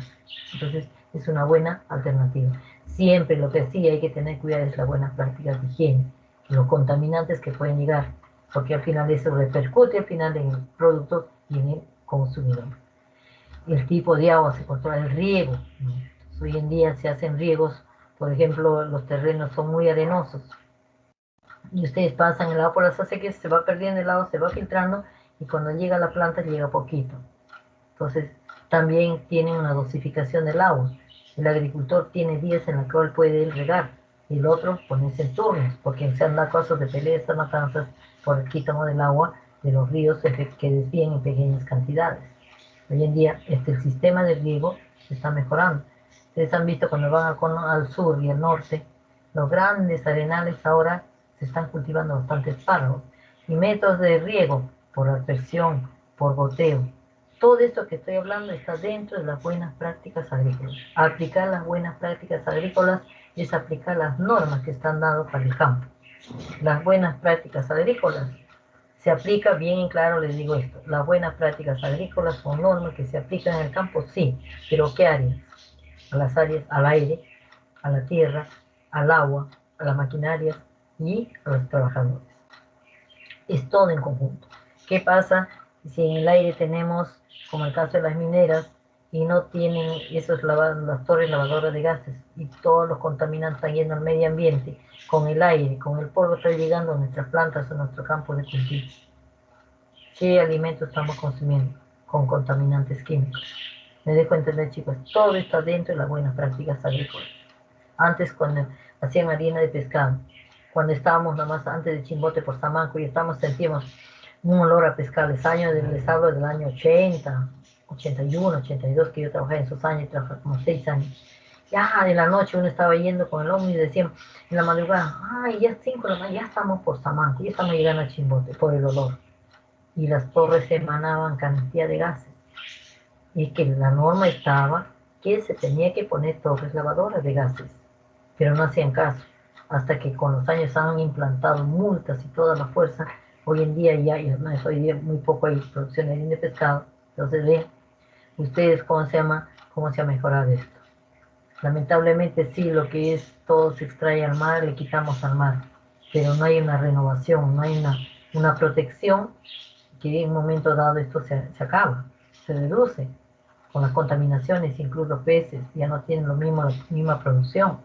Entonces, es una buena alternativa. Siempre lo que sí hay que tener cuidado es las buenas prácticas de higiene, los contaminantes que pueden llegar, porque al final eso repercute al final en el producto y en el consumidor. El tipo de agua se controla, el riego. Hoy en día se hacen riegos, por ejemplo, los terrenos son muy arenosos y ustedes pasan el agua por las acequias, se va perdiendo el agua, se va filtrando y cuando llega a la planta llega poquito. Entonces también tienen una dosificación del agua. El agricultor tiene días en los cuales puede regar y el otro ponerse en turnos, porque se han dado casos de peleas, matanzas por el quítamo del agua de los ríos que desvían en pequeñas cantidades. Hoy en día el sistema de riego se está mejorando. Ustedes han visto cuando van al sur y al norte, los grandes arenales ahora se están cultivando bastantes espárragos. Y métodos de riego por aspersión, por goteo. Todo esto que estoy hablando está dentro de las buenas prácticas agrícolas. Aplicar las buenas prácticas agrícolas es aplicar las normas que están dadas para el campo. Las buenas prácticas agrícolas se aplica bien en claro, les digo esto, las buenas prácticas agrícolas son normas que se aplican en el campo, sí, pero ¿qué áreas? A las áreas, al aire, a la tierra, al agua, a las maquinarias y a los trabajadores. Es todo en conjunto. ¿Qué pasa si en el aire tenemos, como el caso de las mineras, y no tienen las torres lavadoras de gases y todos los contaminantes están yendo al medio ambiente, con el aire, con el polvo está llegando a nuestras plantas, a nuestro campo de cultivo? ¿Qué alimentos estamos consumiendo? Con contaminantes químicos. Me dejo entender, chicos, todo está dentro de las buenas prácticas agrícolas. Antes, cuando hacían harina de pescado, cuando estábamos nomás antes de Chimbote por Samanco y sentíamos un olor a pescado. Les hablo del año 80, 81, 82, que yo trabajé en esos años, trabajé como 6 años. Ya de la noche uno estaba yendo con el ómnibus y decíamos en la madrugada, ay, ya es 5 de la mañana, ya estamos por Samanco, ya estamos llegando a Chimbote por el olor. Y las torres emanaban cantidad de gases. Y que la norma estaba que se tenía que poner torres lavadoras de gases, pero no hacían caso, hasta que con los años han implantado multas y toda la fuerza. Hoy en día hoy día muy poco hay producción de harina de pescado. Entonces ven ustedes cómo se ha mejorado esto. Lamentablemente sí, lo que es todo se extrae al mar, le quitamos al mar, pero no hay una renovación, no hay una protección, que en un momento dado esto se acaba, se reduce con las contaminaciones, incluso los peces ya no tienen la misma producción.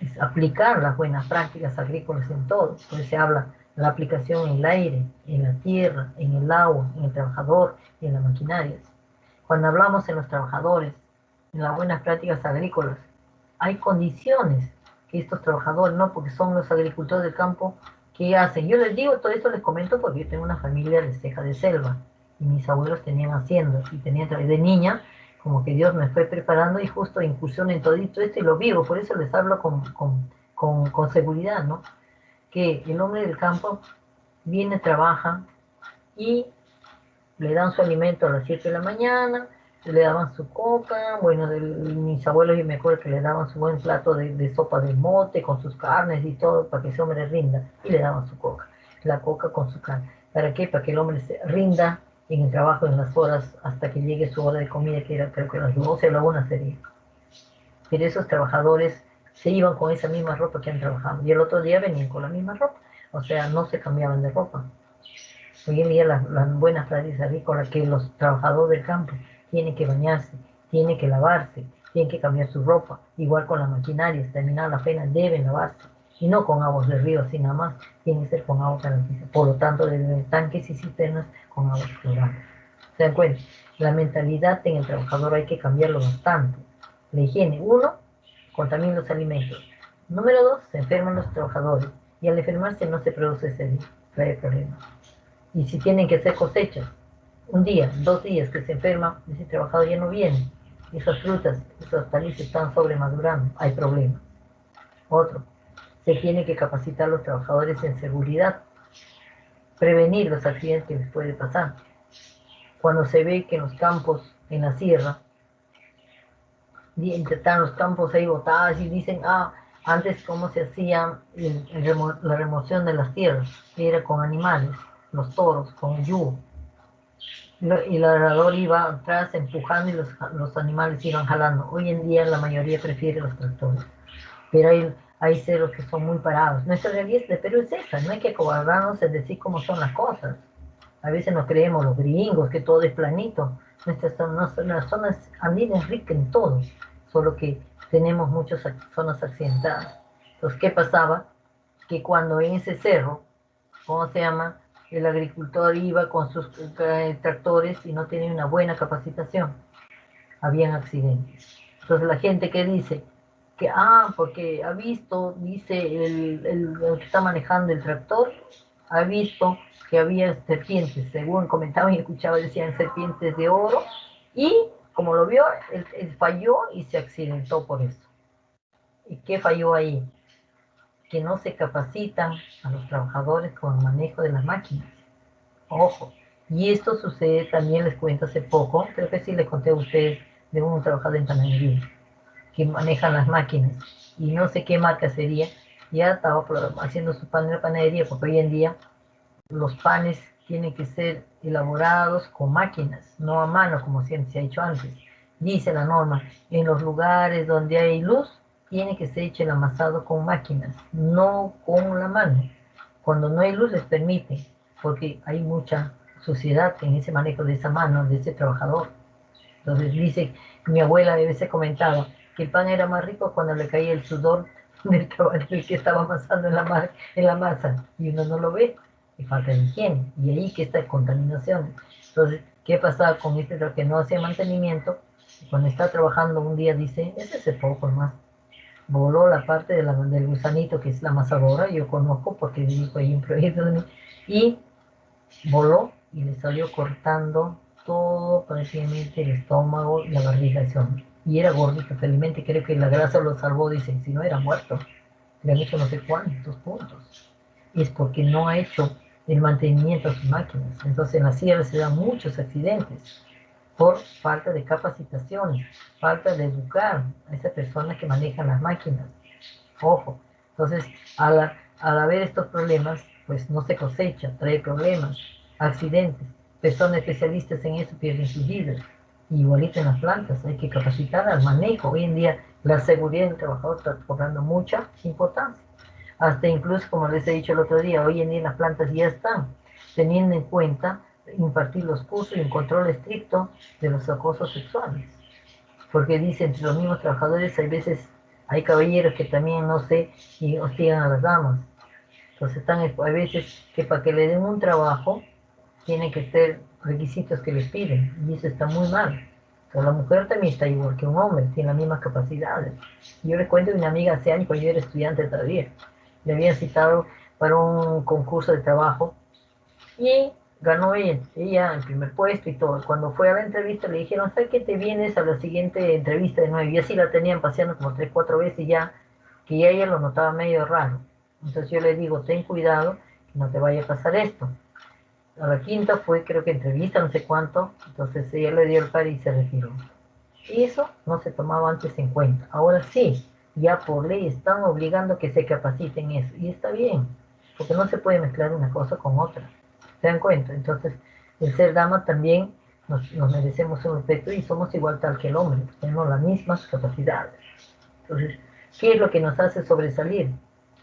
Es aplicar las buenas prácticas agrícolas en todo. Entonces se habla de la aplicación en el aire, en la tierra, en el agua, en el trabajador y en las maquinarias. Cuando hablamos en los trabajadores, en las buenas prácticas agrícolas, hay condiciones que estos trabajadores, no porque son los agricultores del campo, que hacen. Yo les digo, todo esto les comento porque yo tengo una familia de ceja de selva y mis abuelos tenían haciendas y tenían de niña, como que Dios me fue preparando y justo incursión en todo esto y lo vivo, por eso les hablo con seguridad, ¿no? Que el hombre del campo viene, trabaja y le dan su alimento a las 7 de la mañana, le daban su coca, bueno, mis abuelos yo me acuerdo que le daban su buen plato de sopa de mote con sus carnes y todo para que ese hombre rinda, y le daban su coca, la coca con su carne. ¿Para qué? Para que el hombre se rinda en el trabajo en las horas hasta que llegue su hora de comida, que era creo que a las 12 o la 1 sería. Pero esos trabajadores se iban con esa misma ropa que han trabajado y el otro día venían con la misma ropa, o sea, no se cambiaban de ropa. Hoy en día las buenas prácticas agrícolas, que los trabajadores del campo tienen que bañarse, tienen que lavarse, tienen que cambiar su ropa, igual con las maquinarias, terminada la pena deben lavarse, y no con aguas de río así nada más, tiene que ser con agua garantizada. Por lo tanto, deben haber tanques y cisternas con aguas cloradas. ¿Se dan cuenta? La mentalidad en el trabajador hay que cambiarlo bastante. La higiene, 1, contamina los alimentos. Número 2, se enferman los trabajadores, y al enfermarse no se produce ese problema. Y si tienen que hacer cosechas, un día, 2 días que se enferma, ese trabajador ya no viene. Esas frutas, esas hortalizas están sobremadurando, hay problema. Otro, se tiene que capacitar a los trabajadores en seguridad, prevenir los accidentes que les puede pasar. Cuando se ve que en los campos, en la sierra, están los campos ahí botados y dicen, antes cómo se hacía la remoción de las tierras, era con animales, los toros, con el yugo. Y el arador iba atrás empujando y los animales iban jalando. Hoy en día la mayoría prefiere los tractores, pero hay cerros que son muy parados. Nuestra realidad de Perú es esa, no hay que acobardarnos en decir cómo son las cosas. A veces nos creemos los gringos, que todo es planito. Las zonas andinas ricas en todo, solo que tenemos muchas zonas accidentadas. Entonces, ¿qué pasaba? Que cuando en ese cerro, ¿cómo se llama? El agricultor iba con sus tractores y no tenía una buena capacitación, habían accidentes. Entonces la gente que dice que, porque ha visto, dice el que está manejando el tractor, ha visto que había serpientes, según comentaban y escuchaba, decían serpientes de oro, y como lo vio, él falló y se accidentó por eso. ¿Y qué falló ahí? Que no se capacitan a los trabajadores con el manejo de las máquinas. Ojo, y esto sucede también, les cuento hace poco, creo que sí les conté a ustedes de un trabajador en panadería que manejan las máquinas y no sé qué marca sería, ya estaba haciendo su pan en la panadería, porque hoy en día los panes tienen que ser elaborados con máquinas, no a mano como siempre se ha hecho antes. Dice la norma, en los lugares donde hay luz, tiene que ser hecho el amasado con máquinas, no con la mano. Cuando no hay luz les permite, porque hay mucha suciedad en ese manejo de esa mano, de ese trabajador. Entonces dice, mi abuela a veces comentaba que el pan era más rico cuando le caía el sudor del que estaba amasando en la masa, y uno no lo ve, y falta de higiene, y ahí que está contaminación. Entonces, ¿qué pasaba con este que no hacía mantenimiento? Cuando está trabajando un día dice, ese es poco más. Voló la parte del gusanito que es la amasadora, yo conozco porque vivo ahí en proyecto de mí, y voló y le salió cortando todo prácticamente el estómago y la barriga ese hombre. Y era gordito, felizmente creo que la grasa lo salvó, dicen, si no era muerto. Le han hecho no sé cuántos puntos. Y es porque no ha hecho el mantenimiento a sus máquinas. Entonces en la sierra se dan muchos accidentes por falta de capacitación, falta de educar a esas personas que manejan las máquinas. Ojo, entonces al haber estos problemas, pues no se cosecha, trae problemas, accidentes, personas especialistas en eso pierden sus vidas. Igualito en las plantas, hay que capacitar al manejo. Hoy en día la seguridad del trabajador está cobrando mucha importancia. Hasta incluso, como les he dicho el otro día, hoy en día las plantas ya están teniendo en cuenta impartir los cursos y un control estricto de los acosos sexuales. Porque dicen, entre los mismos trabajadores hay caballeros que también, no sé, y hostigan a las damas. Entonces hay veces que para que le den un trabajo, tienen que ser requisitos que les piden, y eso está muy mal. Pero la mujer también está igual que un hombre, tiene las mismas capacidades. Yo les cuento de una amiga hace años, cuando yo era estudiante todavía, le habían citado para un concurso de trabajo, y ganó ella el primer puesto y todo. Cuando fue a la entrevista le dijeron, ¿sabes qué? Te vienes a la siguiente entrevista de nuevo. Y así la tenían paseando como 3, 4 veces ya, que ya ella lo notaba medio raro. Entonces yo le digo, ten cuidado, que no te vaya a pasar esto. A la quinta fue, creo que entrevista, no sé cuánto, entonces ella le dio el par y se retiró. Y eso no se tomaba antes en cuenta. Ahora sí, ya por ley están obligando a que se capaciten eso. Y está bien, porque no se puede mezclar una cosa con otra. ¿Se dan cuenta? Entonces, el ser dama también nos merecemos un respeto y somos igual tal que el hombre. Tenemos las mismas capacidades. Entonces, ¿qué es lo que nos hace sobresalir?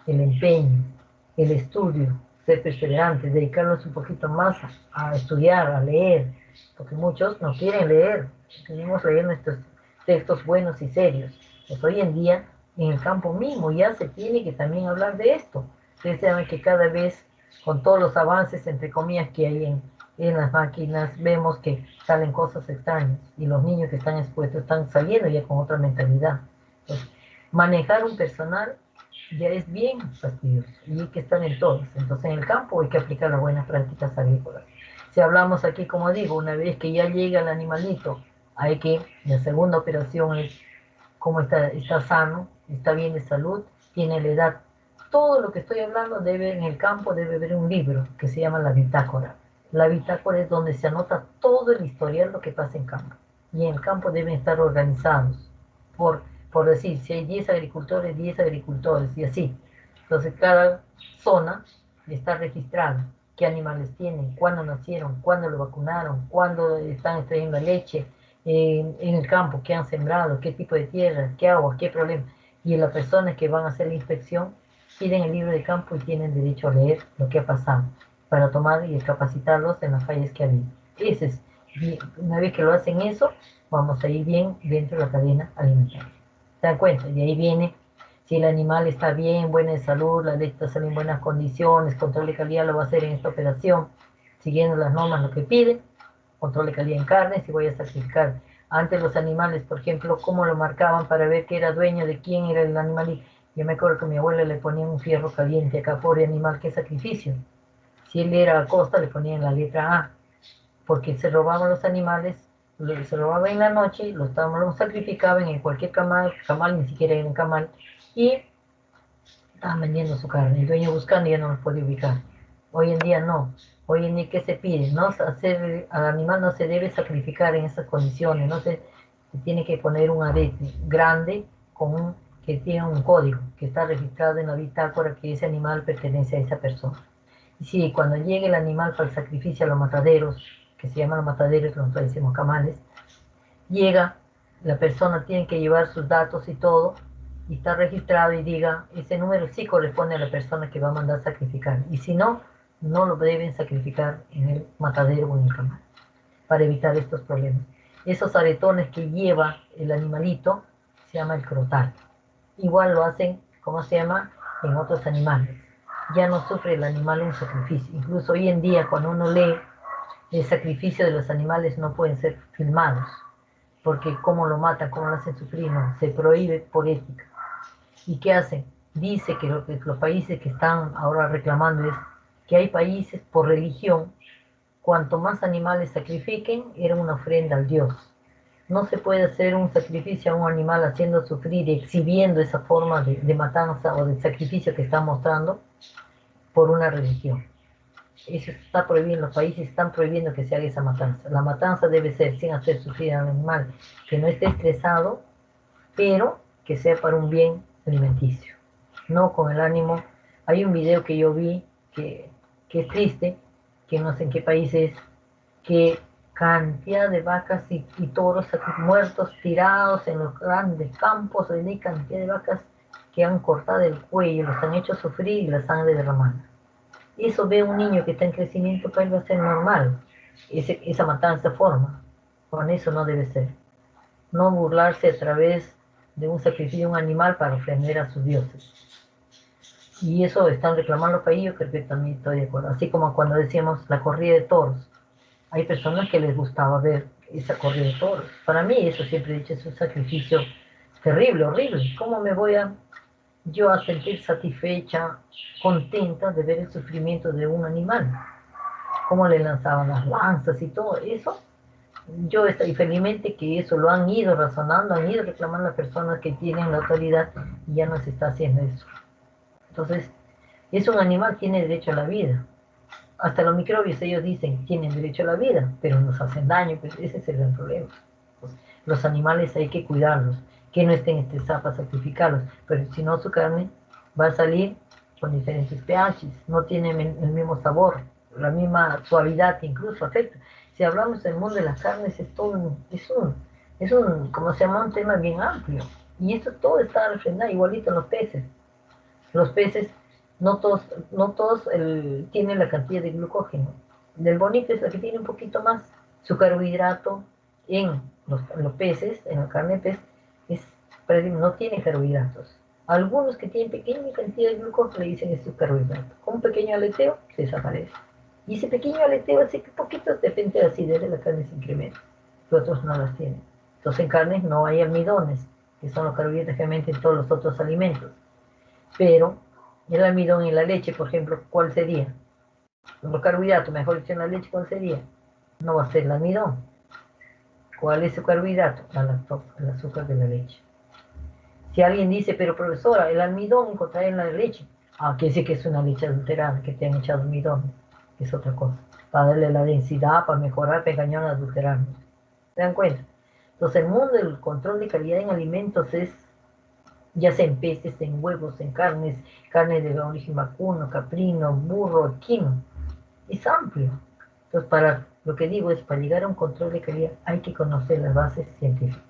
El empeño, el estudio, ser perseverantes, dedicarnos un poquito más a estudiar, a leer, porque muchos no quieren leer, queremos leer nuestros textos buenos y serios. Pues hoy en día, en el campo mismo, ya se tiene que también hablar de esto. Ustedes saben que cada vez, con todos los avances, entre comillas, que hay en las máquinas, vemos que salen cosas extrañas, y los niños que están expuestos están saliendo ya con otra mentalidad. Entonces, manejar un personal ya es bien fastidioso y hay que estar en todos. Entonces en el campo hay que aplicar las buenas prácticas agrícolas. Si hablamos aquí, como digo, una vez que ya llega el animalito, la segunda operación es cómo está sano, está bien de salud, tiene la edad todo lo que estoy hablando en el campo debe haber un libro que se llama la bitácora. La bitácora es donde se anota todo el historial de lo que pasa en campo. Y en el campo deben estar organizados por decir, si hay 10 agricultores, 10 agricultores y así. Entonces cada zona está registrada, qué animales tienen, cuándo nacieron, cuándo lo vacunaron, cuándo están extrayendo leche, en el campo, qué han sembrado, qué tipo de tierra, qué agua, qué problema. Y las personas que van a hacer la inspección piden el libro de campo y tienen derecho a leer lo que ha pasado para tomar y capacitarlos en las fallas que ha habido. Ese es, una vez que lo hacen eso, vamos a ir bien dentro de la cadena alimentaria. ¿Se dan cuenta? Y ahí viene si el animal está bien, buena de salud, la leche está saliendo en buenas condiciones, control de calidad lo va a hacer en esta operación, siguiendo las normas, lo que pide, control de calidad en carne, si voy a sacrificar. Antes los animales, por ejemplo, cómo lo marcaban para ver que era dueño de quién era el animal. Yo me acuerdo que a mi abuela le ponían un fierro caliente acá, pobre animal, qué sacrificio. Si él era Acosta, le ponían la letra A, porque se robaban los animales, se robaban en la noche, los sacrificaban en cualquier camal, ni siquiera en un camal, y estaban vendiendo su carne. El dueño buscando y ya no los podía ubicar. Hoy en día no. Hoy en día, ¿qué se pide? No hacer, al animal no se debe sacrificar en esas condiciones, no se tiene que poner un arete grande que tiene un código, que está registrado en la bitácora que ese animal pertenece a esa persona. Y sí, cuando llegue el animal para el sacrificio a los mataderos, que se llaman los mataderos, nosotros decimos camales, llega, la persona tiene que llevar sus datos y todo, y está registrado y diga, ese número sí corresponde a la persona que va a mandar sacrificar. Y si no, no lo deben sacrificar en el matadero o en el camal, para evitar estos problemas. Esos aretones que lleva el animalito se llama el crotal. Igual lo hacen, ¿cómo se llama? En otros animales. Ya no sufre el animal un sacrificio. Incluso hoy en día, cuando uno lee el sacrificio de los animales, no pueden ser filmados, porque cómo lo matan, cómo lo hacen sufrir, no, se prohíbe por ética. ¿Y qué hacen? Dice que los países que están ahora reclamando es que hay países por religión, cuanto más animales sacrifiquen, era una ofrenda al Dios. No se puede hacer un sacrificio a un animal haciendo sufrir y exhibiendo esa forma de matanza o de sacrificio que está mostrando por una religión. Eso está prohibido, los países están prohibiendo que se haga esa matanza. La matanza debe ser sin hacer sufrir al animal, que no esté estresado, pero que sea para un bien alimenticio, no con el ánimo. Hay un video que yo vi que es triste, que no sé en qué país es, que cantidad de vacas y toros muertos, tirados en los grandes campos, hay cantidad de vacas que han cortado el cuello, los han hecho sufrir y la sangre derramada. Eso ve un niño que está en crecimiento, para él va a ser normal, esa matanza forma. Con eso no debe ser. No burlarse a través de un sacrificio de un animal para ofender a sus dioses. Y eso están reclamando los países, creo que también estoy de acuerdo. Así como cuando decíamos la corrida de toros. Hay personas que les gustaba ver esa corrida de toros. Para mí, eso siempre he dicho, es un sacrificio terrible, horrible. ¿Cómo me voy yo a sentir satisfecha, contenta de ver el sufrimiento de un animal? Cómo le lanzaban las lanzas y todo eso. Yo estoy felizmente que eso lo han ido razonando, han ido reclamando las personas que tienen la autoridad y ya no se está haciendo eso. Entonces, es un animal, tiene derecho a la vida. Hasta los microbios, ellos dicen, tienen derecho a la vida, pero nos hacen daño, pues ese es el gran problema. Los animales hay que cuidarlos, que no estén estresados para sacrificarlos, pero si no su carne va a salir con diferentes pHs, no tiene el mismo sabor, la misma suavidad que incluso afecta. Si hablamos del mundo de las carnes, es un, como se llama, un tema bien amplio. Y esto todo está refrendado, igualito en los peces. Los peces, no todos tienen la cantidad de glucógeno. Del bonito es la que tiene un poquito más. Su carbohidrato en los peces, en la carne de pez, no tiene carbohidratos. Algunos que tienen pequeña cantidad de glucógeno le dicen estos carbohidratos. Con un pequeño aleteo se desaparece. Y ese pequeño aleteo, así que poquito, depende de la acidez de la carne se incrementa. Los otros no las tienen. Entonces en carnes no hay almidones, que son los carbohidratos que aumentan en todos los otros alimentos. Pero el almidón en la leche, por ejemplo, ¿cuál sería? Los carbohidratos, mejor dicho, en la leche, ¿cuál sería? No va a ser el almidón. ¿Cuál es su carbohidrato? La lactosa, el azúcar de la leche. Si alguien dice, pero profesora, el almidón encontrará en la leche. Quiere decir que es una leche adulterada, que te han echado almidón, que es otra cosa. Para darle la densidad, para mejorar, pegañón adulterando. ¿Se dan cuenta? Entonces el mundo del control de calidad en alimentos es, ya sea en peces, en huevos, en carnes, carne de origen vacuno, caprino, burro, equino, es amplio. Entonces, para lo que digo es, para llegar a un control de calidad hay que conocer las bases científicas.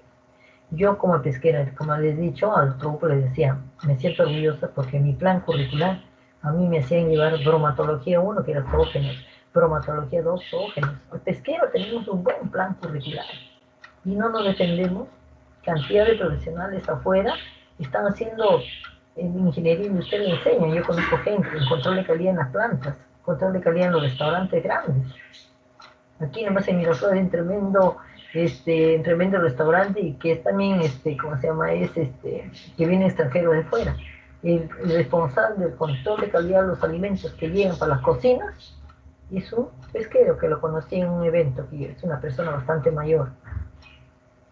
Yo como pesquera, como les he dicho, al grupo les decía, me siento orgullosa porque en mi plan curricular a mí me hacían llevar bromatología 1, que era zoógenos, bromatología 2, zoógenos. Al pesquero tenemos un buen plan curricular y no nos defendemos. Cantidad de profesionales afuera están haciendo en ingeniería industrial, enseñan. Yo conozco gente en control de calidad en las plantas, control de calidad en los restaurantes grandes. Aquí nomás en Miraflores hay un tremendo restaurante y que es también, ¿cómo se llama? Que viene extranjero de fuera. El responsable del control de calidad de los alimentos que llegan para las cocinas es un pesquero que lo conocí en un evento, que es una persona bastante mayor.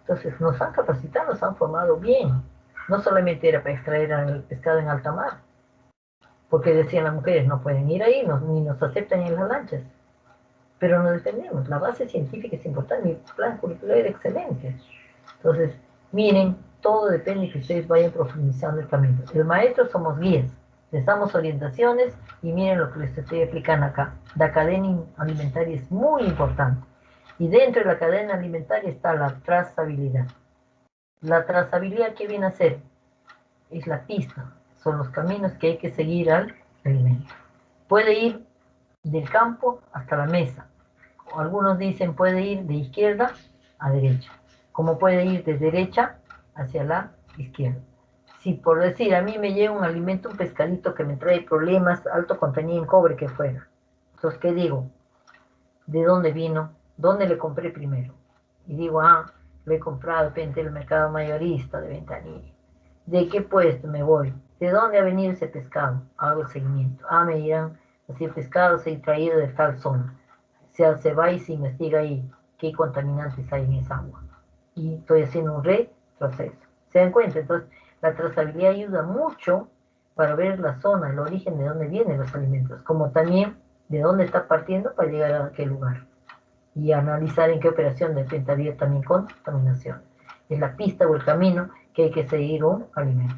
Entonces nos han capacitado, nos han formado bien. No solamente era para extraer el pescado en alta mar, porque decían las mujeres, no pueden ir ahí, ni nos aceptan en las lanchas. Pero nos defendemos, la base científica es importante, mi plan curricular era excelente. Entonces, miren, todo depende de que ustedes vayan profundizando el camino. El maestro somos guías, les damos orientaciones y miren lo que les estoy explicando acá. La cadena alimentaria es muy importante. Y dentro de la cadena alimentaria está la trazabilidad. La trazabilidad, ¿qué viene a ser? Es la pista, son los caminos que hay que seguir al alimento. Puede ir del campo hasta la mesa. O algunos dicen puede ir de izquierda a derecha, como puede ir de derecha hacia la izquierda. Si por decir, a mí me llega un alimento, un pescadito que me trae problemas, alto contenido en cobre que fuera. Entonces, ¿qué digo? ¿De dónde vino? ¿Dónde le compré primero? Y digo, lo he comprado depende del mercado mayorista de Ventanilla. ¿De qué puesto me voy? ¿De dónde ha venido ese pescado? Hago el seguimiento. Me dirán, así el pescado se ha traído de tal zona. Se va y se investiga ahí qué contaminantes hay en esa agua. Y estoy haciendo un retroceso. ¿Se dan cuenta? Entonces, la trazabilidad ayuda mucho para ver la zona, el origen de dónde vienen los alimentos, como también de dónde está partiendo para llegar a aquel lugar. Y analizar en qué operación enfrentaría también contaminación. Es la pista o el camino que hay que seguir un alimento.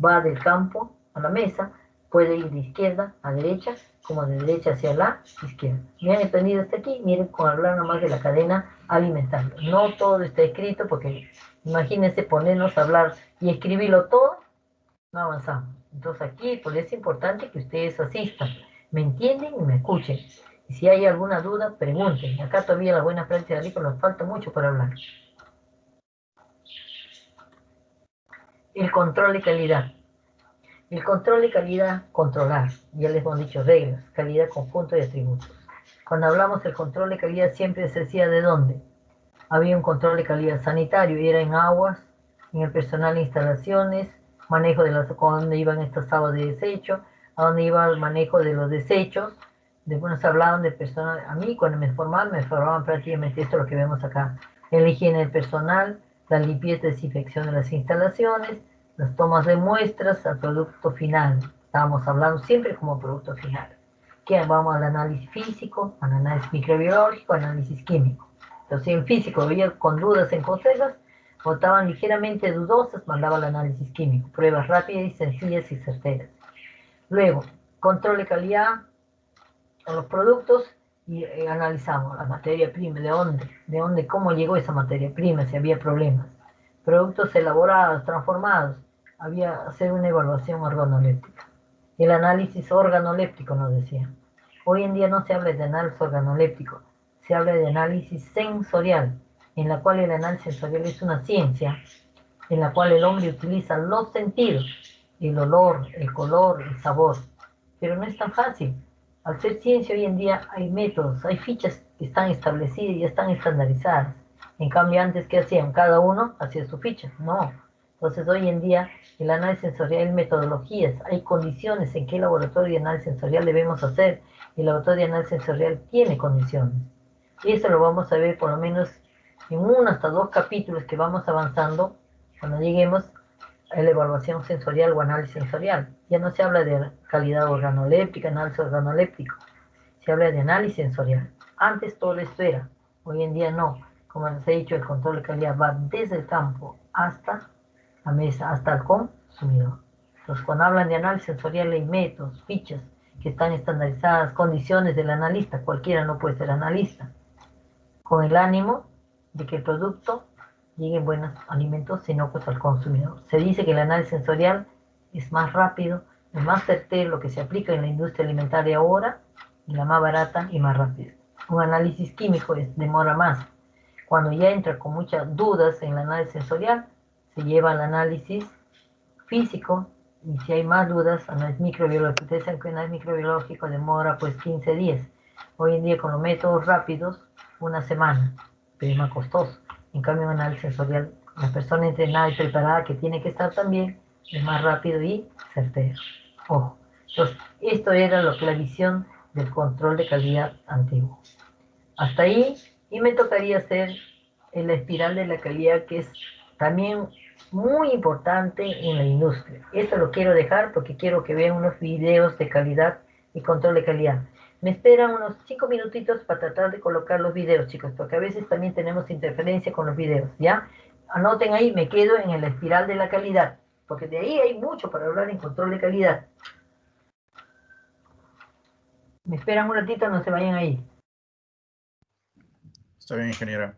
Va del campo a la mesa, puede ir de izquierda a derecha, como de derecha hacia la izquierda. ¿Me han entendido hasta aquí? Miren, con hablar nomás de la cadena alimentaria. No todo está escrito, porque imagínense ponernos a hablar y escribirlo todo, no avanzamos. Entonces aquí, pues es importante que ustedes asistan, me entienden y me escuchen. Y si hay alguna duda, pregunten. Acá todavía la buena práctica agrícola nos falta mucho para hablar. El control de calidad. El control de calidad, controlar. Ya les hemos dicho reglas, calidad, conjunto de atributos. Cuando hablamos del control de calidad siempre se decía de dónde. Había un control de calidad sanitario y era en aguas, en el personal de instalaciones, manejo de las, dónde iban estas aguas de desecho, a dónde iba el manejo de los desechos. Después nos hablaban del personal. A mí cuando me formaban prácticamente esto lo que vemos acá. En la higiene del personal, la limpieza y desinfección de las instalaciones, las tomas de muestras al producto final. Estábamos hablando siempre como producto final. Que vamos al análisis físico, al análisis microbiológico, análisis químico. Entonces en físico veía con dudas en cosas, votaban ligeramente dudosas, mandaba al análisis químico. Pruebas rápidas y sencillas y certeras. Luego, control de calidad a los productos y analizamos la materia prima, de dónde, cómo llegó esa materia prima, si había problemas. Productos elaborados, transformados, había hacer una evaluación organoléptica. El análisis organoléptico nos decía. Hoy en día no se habla de análisis organoléptico, se habla de análisis sensorial, en la cual el análisis sensorial es una ciencia en la cual el hombre utiliza los sentidos, el olor, el color, el sabor, pero no es tan fácil. Al ser ciencia hoy en día hay métodos, hay fichas que están establecidas y ya están estandarizadas. En cambio antes, ¿qué hacían? Cada uno hacía su ficha. No. Entonces hoy en día el análisis sensorial hay metodologías, hay condiciones en qué laboratorio de análisis sensorial debemos hacer. El laboratorio de análisis sensorial tiene condiciones. Eso lo vamos a ver por lo menos en 1 hasta 2 capítulos que vamos avanzando. Cuando lleguemos, la evaluación sensorial o análisis sensorial. Ya no se habla de calidad organoléptica, análisis organoléptico, se habla de análisis sensorial. Antes todo esto era, hoy en día no. Como les he dicho, el control de calidad va desde el campo hasta la mesa, hasta el consumidor. Entonces, cuando hablan de análisis sensorial hay métodos, fichas que están estandarizadas, condiciones del analista, cualquiera no puede ser analista, con el ánimo de que el producto llegue en buenos alimentos, sino pues al consumidor. Se dice que el análisis sensorial es más rápido, es más certero, lo que se aplica en la industria alimentaria ahora, y la más barata y más rápida. Un análisis químico demora más. Cuando ya entra con muchas dudas en el análisis sensorial, se lleva al análisis físico, y si hay más dudas, análisis microbiológico. Ustedes saben que un análisis microbiológico demora pues 15 días. Hoy en día con los métodos rápidos, una semana, pero es más costoso. En cambio, un análisis sensorial, la persona entrenada y preparada que tiene que estar también, es más rápido y certero. Ojo. Entonces, esto era lo que la visión del control de calidad antiguo. Hasta ahí, y me tocaría hacer la espiral de la calidad, que es también muy importante en la industria. Esto lo quiero dejar porque quiero que vean unos videos de calidad y control de calidad. Me esperan unos 5 minutitos para tratar de colocar los videos, chicos, porque a veces también tenemos interferencia con los videos, ¿ya? Anoten ahí, me quedo en la espiral de la calidad, porque de ahí hay mucho para hablar en control de calidad. Me esperan un ratito, no se vayan ahí. Está bien, ingeniera.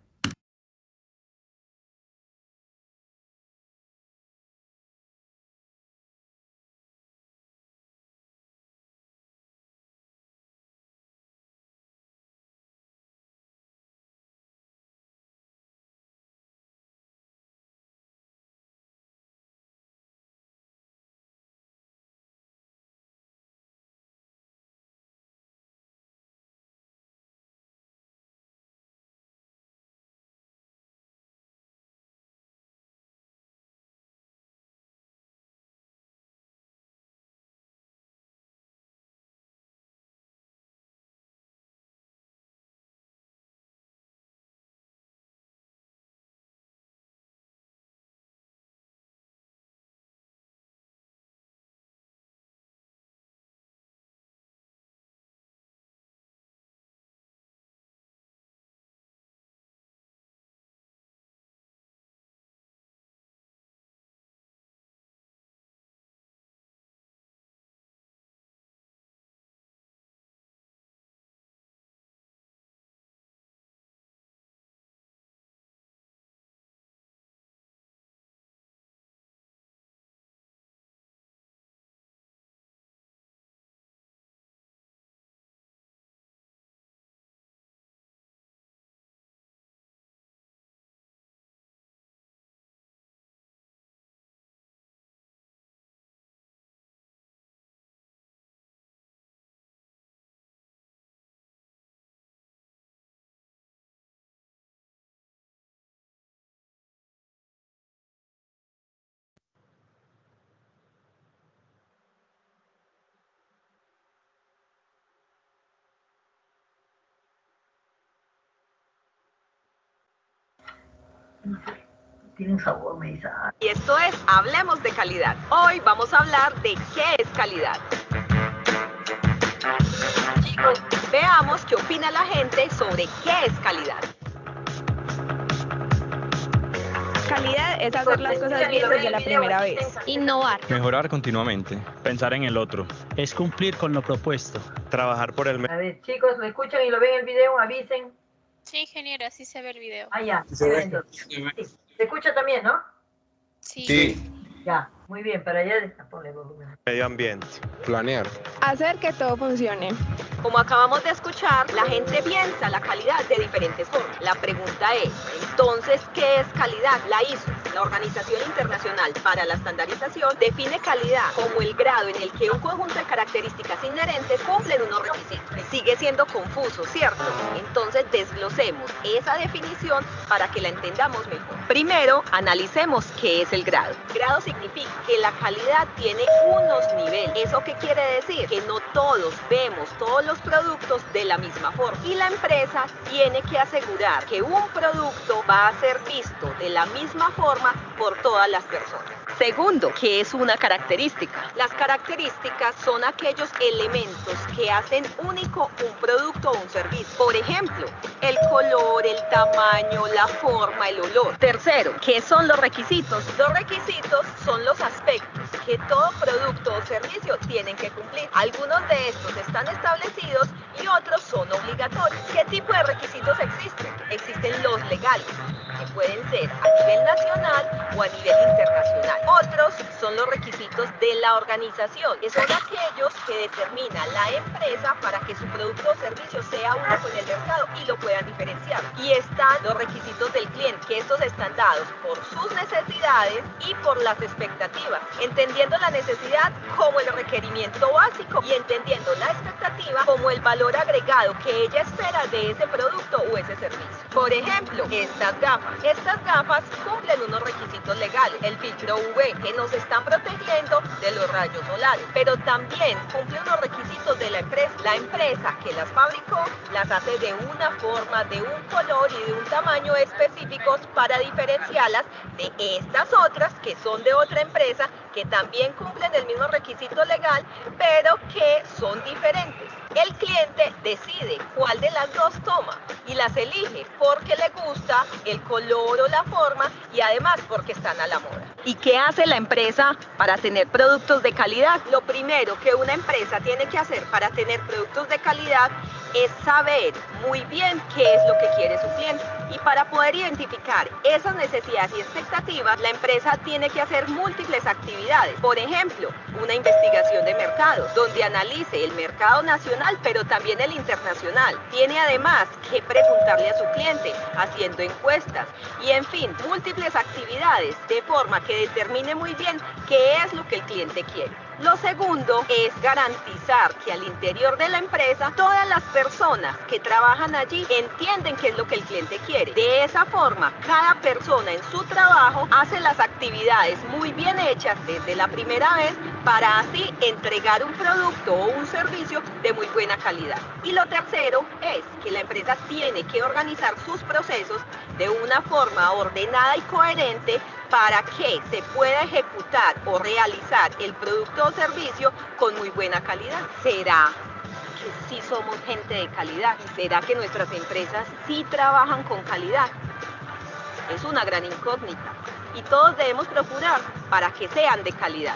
Tiene un sabor, me dice. Y esto es Hablemos de Calidad. Hoy vamos a hablar de qué es calidad. Chicos, veamos qué opina la gente sobre qué es calidad. Calidad es hacer las cosas bien desde la primera vez. Innovar. Mejorar continuamente. Pensar en el otro. Es cumplir con lo propuesto. Trabajar por el A ver, chicos, ¿lo escuchan y lo ven el video? Avisen. Sí, ingeniera, sí se ve el video. Ah, ya. Sí, Sí. Se escucha también, ¿no? Sí. Ya, muy bien, para allá ponle volumen. medio ambiente. Planear. Hacer que todo funcione. Como acabamos de escuchar, la gente piensa la calidad de diferentes formas. La pregunta es, entonces, ¿qué es calidad? La ISO, la Organización Internacional para la Estandarización, define calidad como el grado en el que un conjunto de características inherentes cumplen unos requisitos. Sigue siendo confuso, ¿cierto? Entonces desglosemos esa definición para que la entendamos mejor. Primero, analicemos qué es el grado. Grado significa que la calidad tiene unos niveles. ¿Eso qué quiere decir? Que no todos vemos todos los productos de la misma forma. Y la empresa tiene que asegurar que un producto va a ser visto de la misma forma por todas las personas. Segundo, ¿qué es una característica? Las características son aquellos elementos que hacen único un producto o un servicio. Por ejemplo, el color, el tamaño, la forma, el olor. Tercero, ¿qué son los requisitos? Los requisitos son los aspectos que todo producto o servicio tienen que cumplir. Algunos de estos están establecidos y otros son obligatorios. ¿Qué tipo de requisitos existen? Existen los legales, que pueden ser a nivel nacional o a nivel internacional. Otros son los requisitos de la organización, que son aquellos que determina la empresa para que su producto o servicio sea único en el mercado y lo puedan diferenciar. Y están los requisitos del cliente, que estos están dados por sus necesidades y por las expectativas, entendiendo la necesidad como el requerimiento básico y entendiendo la expectativa como el valor agregado que ella espera de ese producto o ese servicio. Por ejemplo, estas gafas cumplen unos requisitos legales, el filtro UV, que nos están protegiendo de los rayos solares, pero también cumple unos requisitos de la empresa que las fabricó, las hace de una forma, de un color y de un tamaño específicos para diferenciarlas de estas otras que son de otra empresa, que también cumplen el mismo requisito legal, pero que son diferentes. El cliente decide cuál de las dos toma y las elige porque le gusta el color o la forma y además porque están a la moda. ¿Y qué hace la empresa para tener productos de calidad? Lo primero que una empresa tiene que hacer para tener productos de calidad es saber muy bien qué es lo que quiere su cliente. Y para poder identificar esas necesidades y expectativas, la empresa tiene que hacer múltiples actividades. Por ejemplo, una investigación de mercados, donde analice el mercado nacional, pero también el internacional. Tiene además que preguntarle a su cliente, haciendo encuestas y, en fin, múltiples actividades, de forma que determine muy bien qué es lo que el cliente quiere. Lo segundo es garantizar que al interior de la empresa todas las personas que trabajan allí entienden qué es lo que el cliente quiere. De esa forma, cada persona en su trabajo hace las actividades muy bien hechas desde la primera vez para así entregar un producto o un servicio de muy buena calidad. Y lo tercero es que la empresa tiene que organizar sus procesos de una forma ordenada y coherente para que se pueda ejecutar o realizar el producto o servicio con muy buena calidad. ¿Será que sí somos gente de calidad? ¿Será que nuestras empresas sí trabajan con calidad? Es una gran incógnita y todos debemos procurar para que sean de calidad.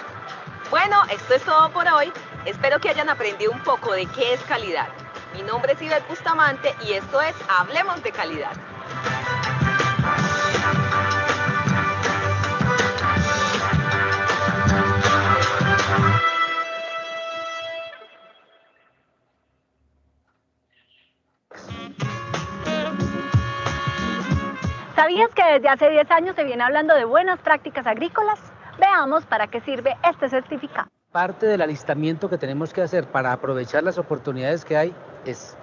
Bueno, esto es todo por hoy. Espero que hayan aprendido un poco de qué es calidad. Mi nombre es Ivette Bustamante y esto es Hablemos de Calidad. ¿Sabías que desde hace 10 años se viene hablando de buenas prácticas agrícolas? Veamos para qué sirve este certificado. Parte del alistamiento que tenemos que hacer para aprovechar las oportunidades que hay es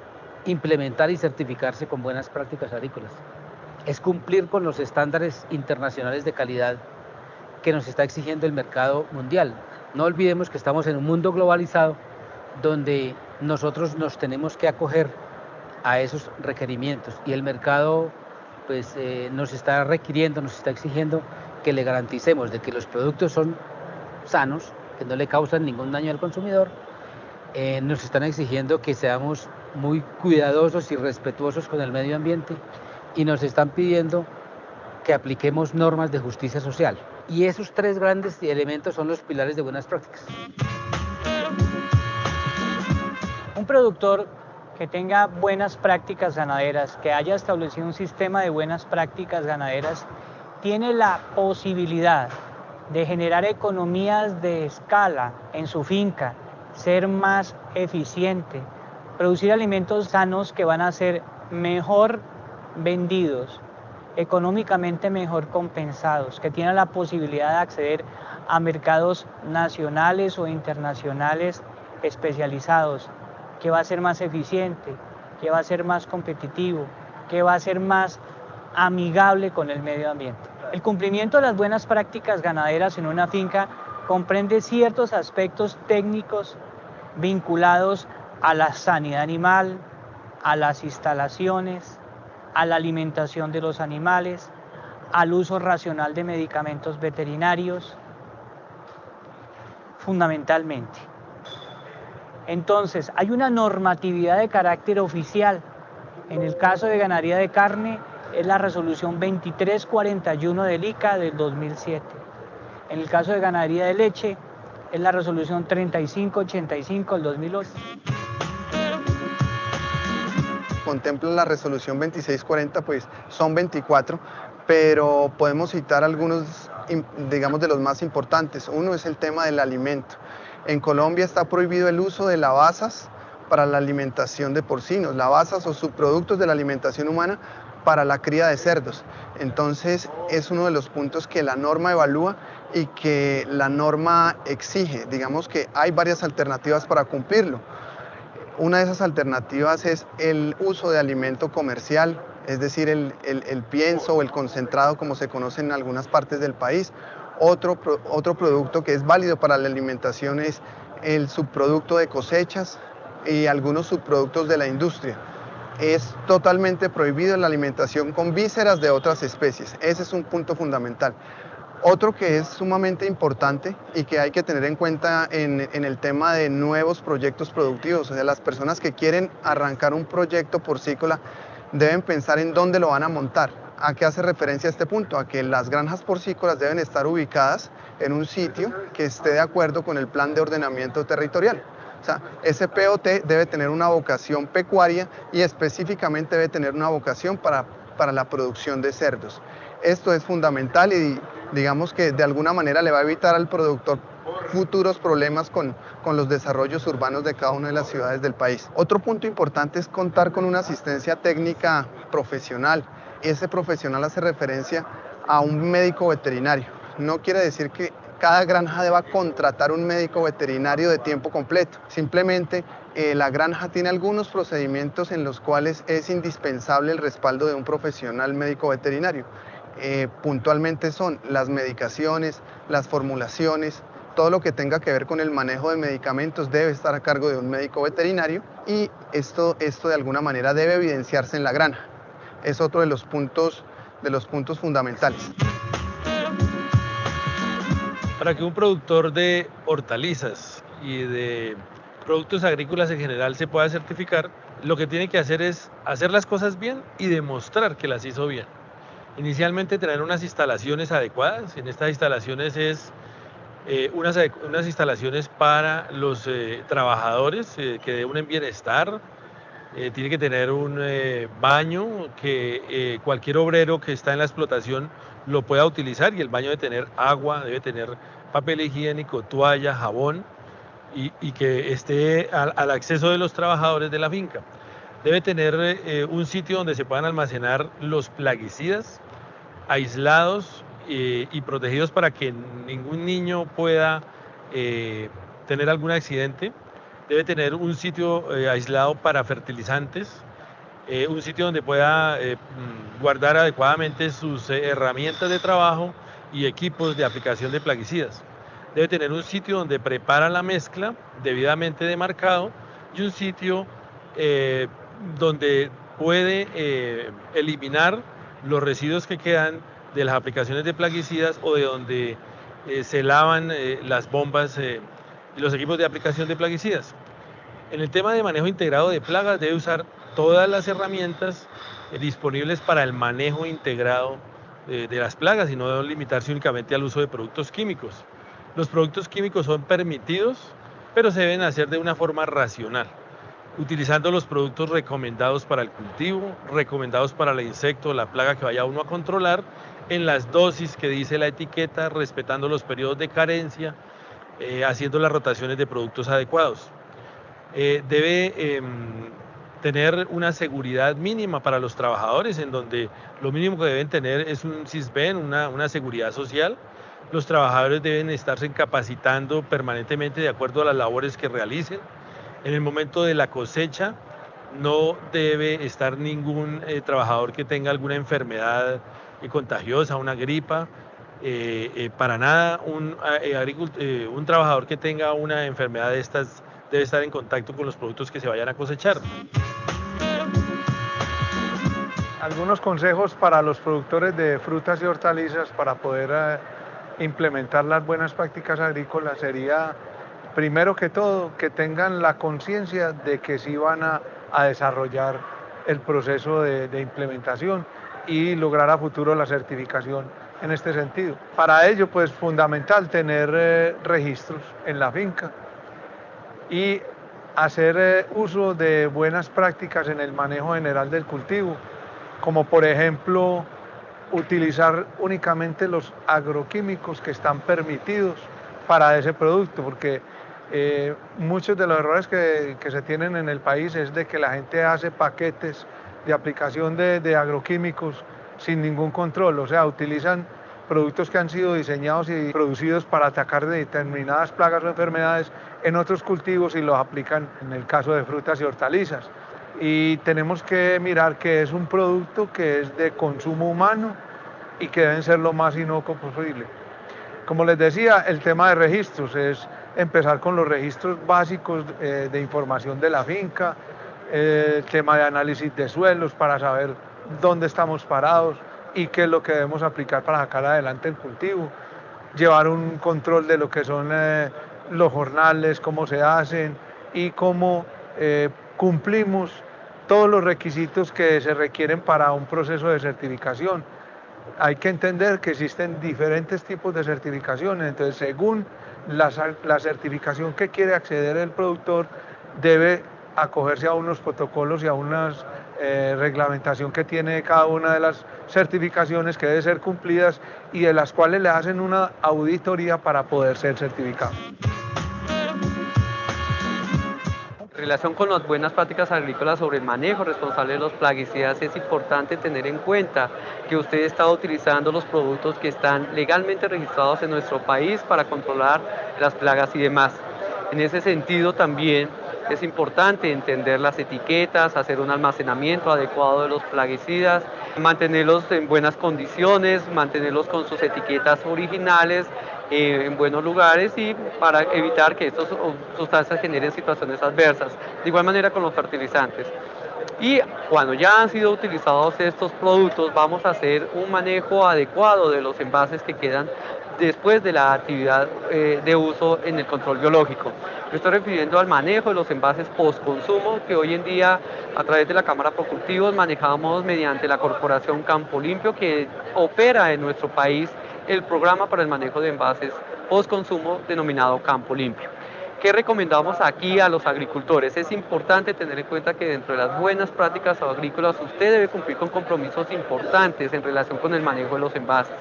implementar y certificarse con buenas prácticas agrícolas. Es cumplir con los estándares internacionales de calidad que nos está exigiendo el mercado mundial. No olvidemos que estamos en un mundo globalizado donde nosotros nos tenemos que acoger a esos requerimientos y el mercado pues nos está requiriendo, nos está exigiendo que le garanticemos de que los productos son sanos, que no le causan ningún daño al consumidor. Nos están exigiendo que seamos muy cuidadosos y respetuosos con el medio ambiente y nos están pidiendo que apliquemos normas de justicia social. Y esos tres grandes elementos son los pilares de buenas prácticas. Un productor que tenga buenas prácticas ganaderas, que haya establecido un sistema de buenas prácticas ganaderas, tiene la posibilidad de generar economías de escala en su finca, ser más eficiente, producir alimentos sanos que van a ser mejor vendidos, económicamente mejor compensados, que tienen la posibilidad de acceder a mercados nacionales o internacionales especializados, que va a ser más eficiente, que va a ser más competitivo, que va a ser más amigable con el medio ambiente. El cumplimiento de las buenas prácticas ganaderas en una finca comprende ciertos aspectos técnicos vinculados a la sanidad animal, a las instalaciones, a la alimentación de los animales, al uso racional de medicamentos veterinarios, fundamentalmente. Entonces, hay una normatividad de carácter oficial. En el caso de ganadería de carne, es la resolución 2341 del ICA del 2007. En el caso de ganadería de leche, es la resolución 3585 del 2008. Contempla la resolución 2640, pues son 24, pero podemos citar algunos, digamos, de los más importantes. Uno es el tema del alimento. En Colombia está prohibido el uso de lavasas para la alimentación de porcinos, lavasas o subproductos de la alimentación humana para la cría de cerdos. Entonces es uno de los puntos que la norma evalúa y que la norma exige. Digamos que hay varias alternativas para cumplirlo. Una de esas alternativas es el uso de alimento comercial, es decir, el pienso o el concentrado, como se conoce en algunas partes del país. Otro producto que es válido para la alimentación es el subproducto de cosechas y algunos subproductos de la industria. Es totalmente prohibido la alimentación con vísceras de otras especies. Ese es un punto fundamental. Otro que es sumamente importante y que hay que tener en cuenta en el tema de nuevos proyectos productivos, o sea, las personas que quieren arrancar un proyecto porcícola deben pensar en dónde lo van a montar. ¿A qué hace referencia este punto? A que las granjas porcícolas deben estar ubicadas en un sitio que esté de acuerdo con el plan de ordenamiento territorial. O sea, ese POT debe tener una vocación pecuaria y específicamente debe tener una vocación para la producción de cerdos. Esto es fundamental y digamos que de alguna manera le va a evitar al productor futuros problemas con los desarrollos urbanos de cada una de las ciudades del país. Otro punto importante es contar con una asistencia técnica profesional. Ese profesional hace referencia a un médico veterinario. No quiere decir que cada granja deba contratar un médico veterinario de tiempo completo. Simplemente la granja tiene algunos procedimientos en los cuales es indispensable el respaldo de un profesional médico veterinario. Puntualmente son las medicaciones, las formulaciones, todo lo que tenga que ver con el manejo de medicamentos debe estar a cargo de un médico veterinario y esto de alguna manera debe evidenciarse en la granja. Es otro de los puntos fundamentales. Para que un productor de hortalizas y de productos agrícolas en general se pueda certificar, lo que tiene que hacer es hacer las cosas bien y demostrar que las hizo bien. Inicialmente tener unas instalaciones adecuadas. En estas instalaciones es unas instalaciones para los trabajadores que den un bienestar. Tiene que tener un baño que cualquier obrero que está en la explotación lo pueda utilizar, y el baño debe tener agua, debe tener papel higiénico, toalla, jabón y que esté al acceso de los trabajadores de la finca. Debe tener un sitio donde se puedan almacenar los plaguicidas aislados y protegidos para que ningún niño pueda tener algún accidente. Debe tener un sitio aislado para fertilizantes, un sitio donde pueda guardar adecuadamente sus herramientas de trabajo y equipos de aplicación de plaguicidas. Debe tener un sitio donde prepara la mezcla debidamente demarcado y un sitio donde puede eliminar los residuos que quedan de las aplicaciones de plaguicidas o de donde se lavan las bombas y los equipos de aplicación de plaguicidas. En el tema de manejo integrado de plagas debe usar todas las herramientas disponibles para el manejo integrado de las plagas y no debe limitarse únicamente al uso de productos químicos. Los productos químicos son permitidos, pero se deben hacer de una forma racional, utilizando los productos recomendados para el cultivo, recomendados para el insecto o la plaga que vaya uno a controlar, en las dosis que dice la etiqueta, respetando los periodos de carencia, haciendo las rotaciones de productos adecuados. Debe tener una seguridad mínima para los trabajadores, en donde lo mínimo que deben tener es un SISBEN, una seguridad social. Los trabajadores deben estarse capacitando permanentemente de acuerdo a las labores que realicen. En el momento de la cosecha no debe estar ningún trabajador que tenga alguna enfermedad contagiosa, una gripa, para nada. Un trabajador que tenga una enfermedad de estas debe estar en contacto con los productos que se vayan a cosechar. Algunos consejos para los productores de frutas y hortalizas para poder implementar las buenas prácticas agrícolas sería primero que todo, que tengan la conciencia de que sí van a desarrollar el proceso de implementación y lograr a futuro la certificación en este sentido. Para ello, pues fundamental tener registros en la finca y hacer uso de buenas prácticas en el manejo general del cultivo, como por ejemplo utilizar únicamente los agroquímicos que están permitidos para ese producto, porque muchos de los errores que se tienen en el país es de que la gente hace paquetes de aplicación de agroquímicos sin ningún control, o sea, utilizan productos que han sido diseñados y producidos para atacar determinadas plagas o enfermedades en otros cultivos y los aplican en el caso de frutas y hortalizas. Y tenemos que mirar que es un producto que es de consumo humano y que deben ser lo más inocuo posible. Como les decía, el tema de registros es empezar con los registros básicos de información de la finca, el tema de análisis de suelos para saber dónde estamos parados y qué es lo que debemos aplicar para sacar adelante el cultivo, llevar un control de lo que son los jornales, cómo se hacen y cómo cumplimos todos los requisitos que se requieren para un proceso de certificación. Hay que entender que existen diferentes tipos de certificaciones, entonces según la certificación que quiere acceder el productor debe acogerse a unos protocolos y a una reglamentación que tiene cada una de las certificaciones que deben ser cumplidas y de las cuales le hacen una auditoría para poder ser certificado. En relación con las buenas prácticas agrícolas sobre el manejo responsable de los plaguicidas, es importante tener en cuenta que usted está utilizando los productos que están legalmente registrados en nuestro país para controlar las plagas y demás. En ese sentido también es importante entender las etiquetas, hacer un almacenamiento adecuado de los plaguicidas, mantenerlos en buenas condiciones, mantenerlos con sus etiquetas originales, en buenos lugares y para evitar que estas sustancias generen situaciones adversas. De igual manera con los fertilizantes. Y cuando ya han sido utilizados estos productos, vamos a hacer un manejo adecuado de los envases que quedan después de la actividad de uso en el control biológico. Me estoy refiriendo al manejo de los envases post-consumo, que hoy en día a través de la Cámara Procultivos manejamos mediante la Corporación Campo Limpio, que opera en nuestro país el programa para el manejo de envases post-consumo denominado Campo Limpio. ¿Qué recomendamos aquí a los agricultores? Es importante tener en cuenta que dentro de las buenas prácticas agrícolas usted debe cumplir con compromisos importantes en relación con el manejo de los envases.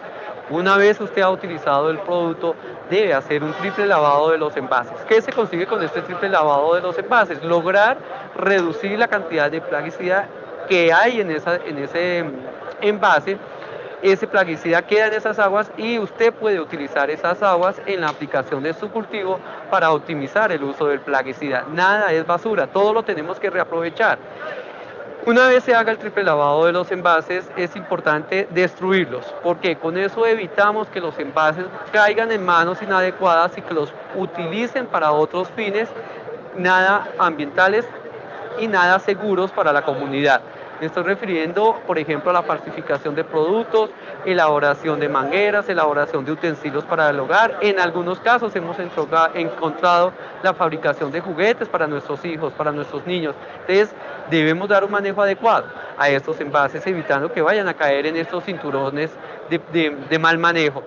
Una vez usted ha utilizado el producto, debe hacer un triple lavado de los envases. ¿Qué se consigue con este triple lavado de los envases? Lograr reducir la cantidad de plaguicida que hay en ese envase. Ese plaguicida queda en esas aguas y usted puede utilizar esas aguas en la aplicación de su cultivo para optimizar el uso del plaguicida. Nada es basura, todo lo tenemos que reaprovechar. Una vez se haga el triple lavado de los envases, es importante destruirlos, porque con eso evitamos que los envases caigan en manos inadecuadas y que los utilicen para otros fines nada ambientales y nada seguros para la comunidad. Me estoy refiriendo, por ejemplo, a la falsificación de productos, elaboración de mangueras, elaboración de utensilios para el hogar. En algunos casos hemos encontrado la fabricación de juguetes para nuestros hijos, para nuestros niños. Entonces, debemos dar un manejo adecuado a estos envases, evitando que vayan a caer en estos cinturones de mal manejo.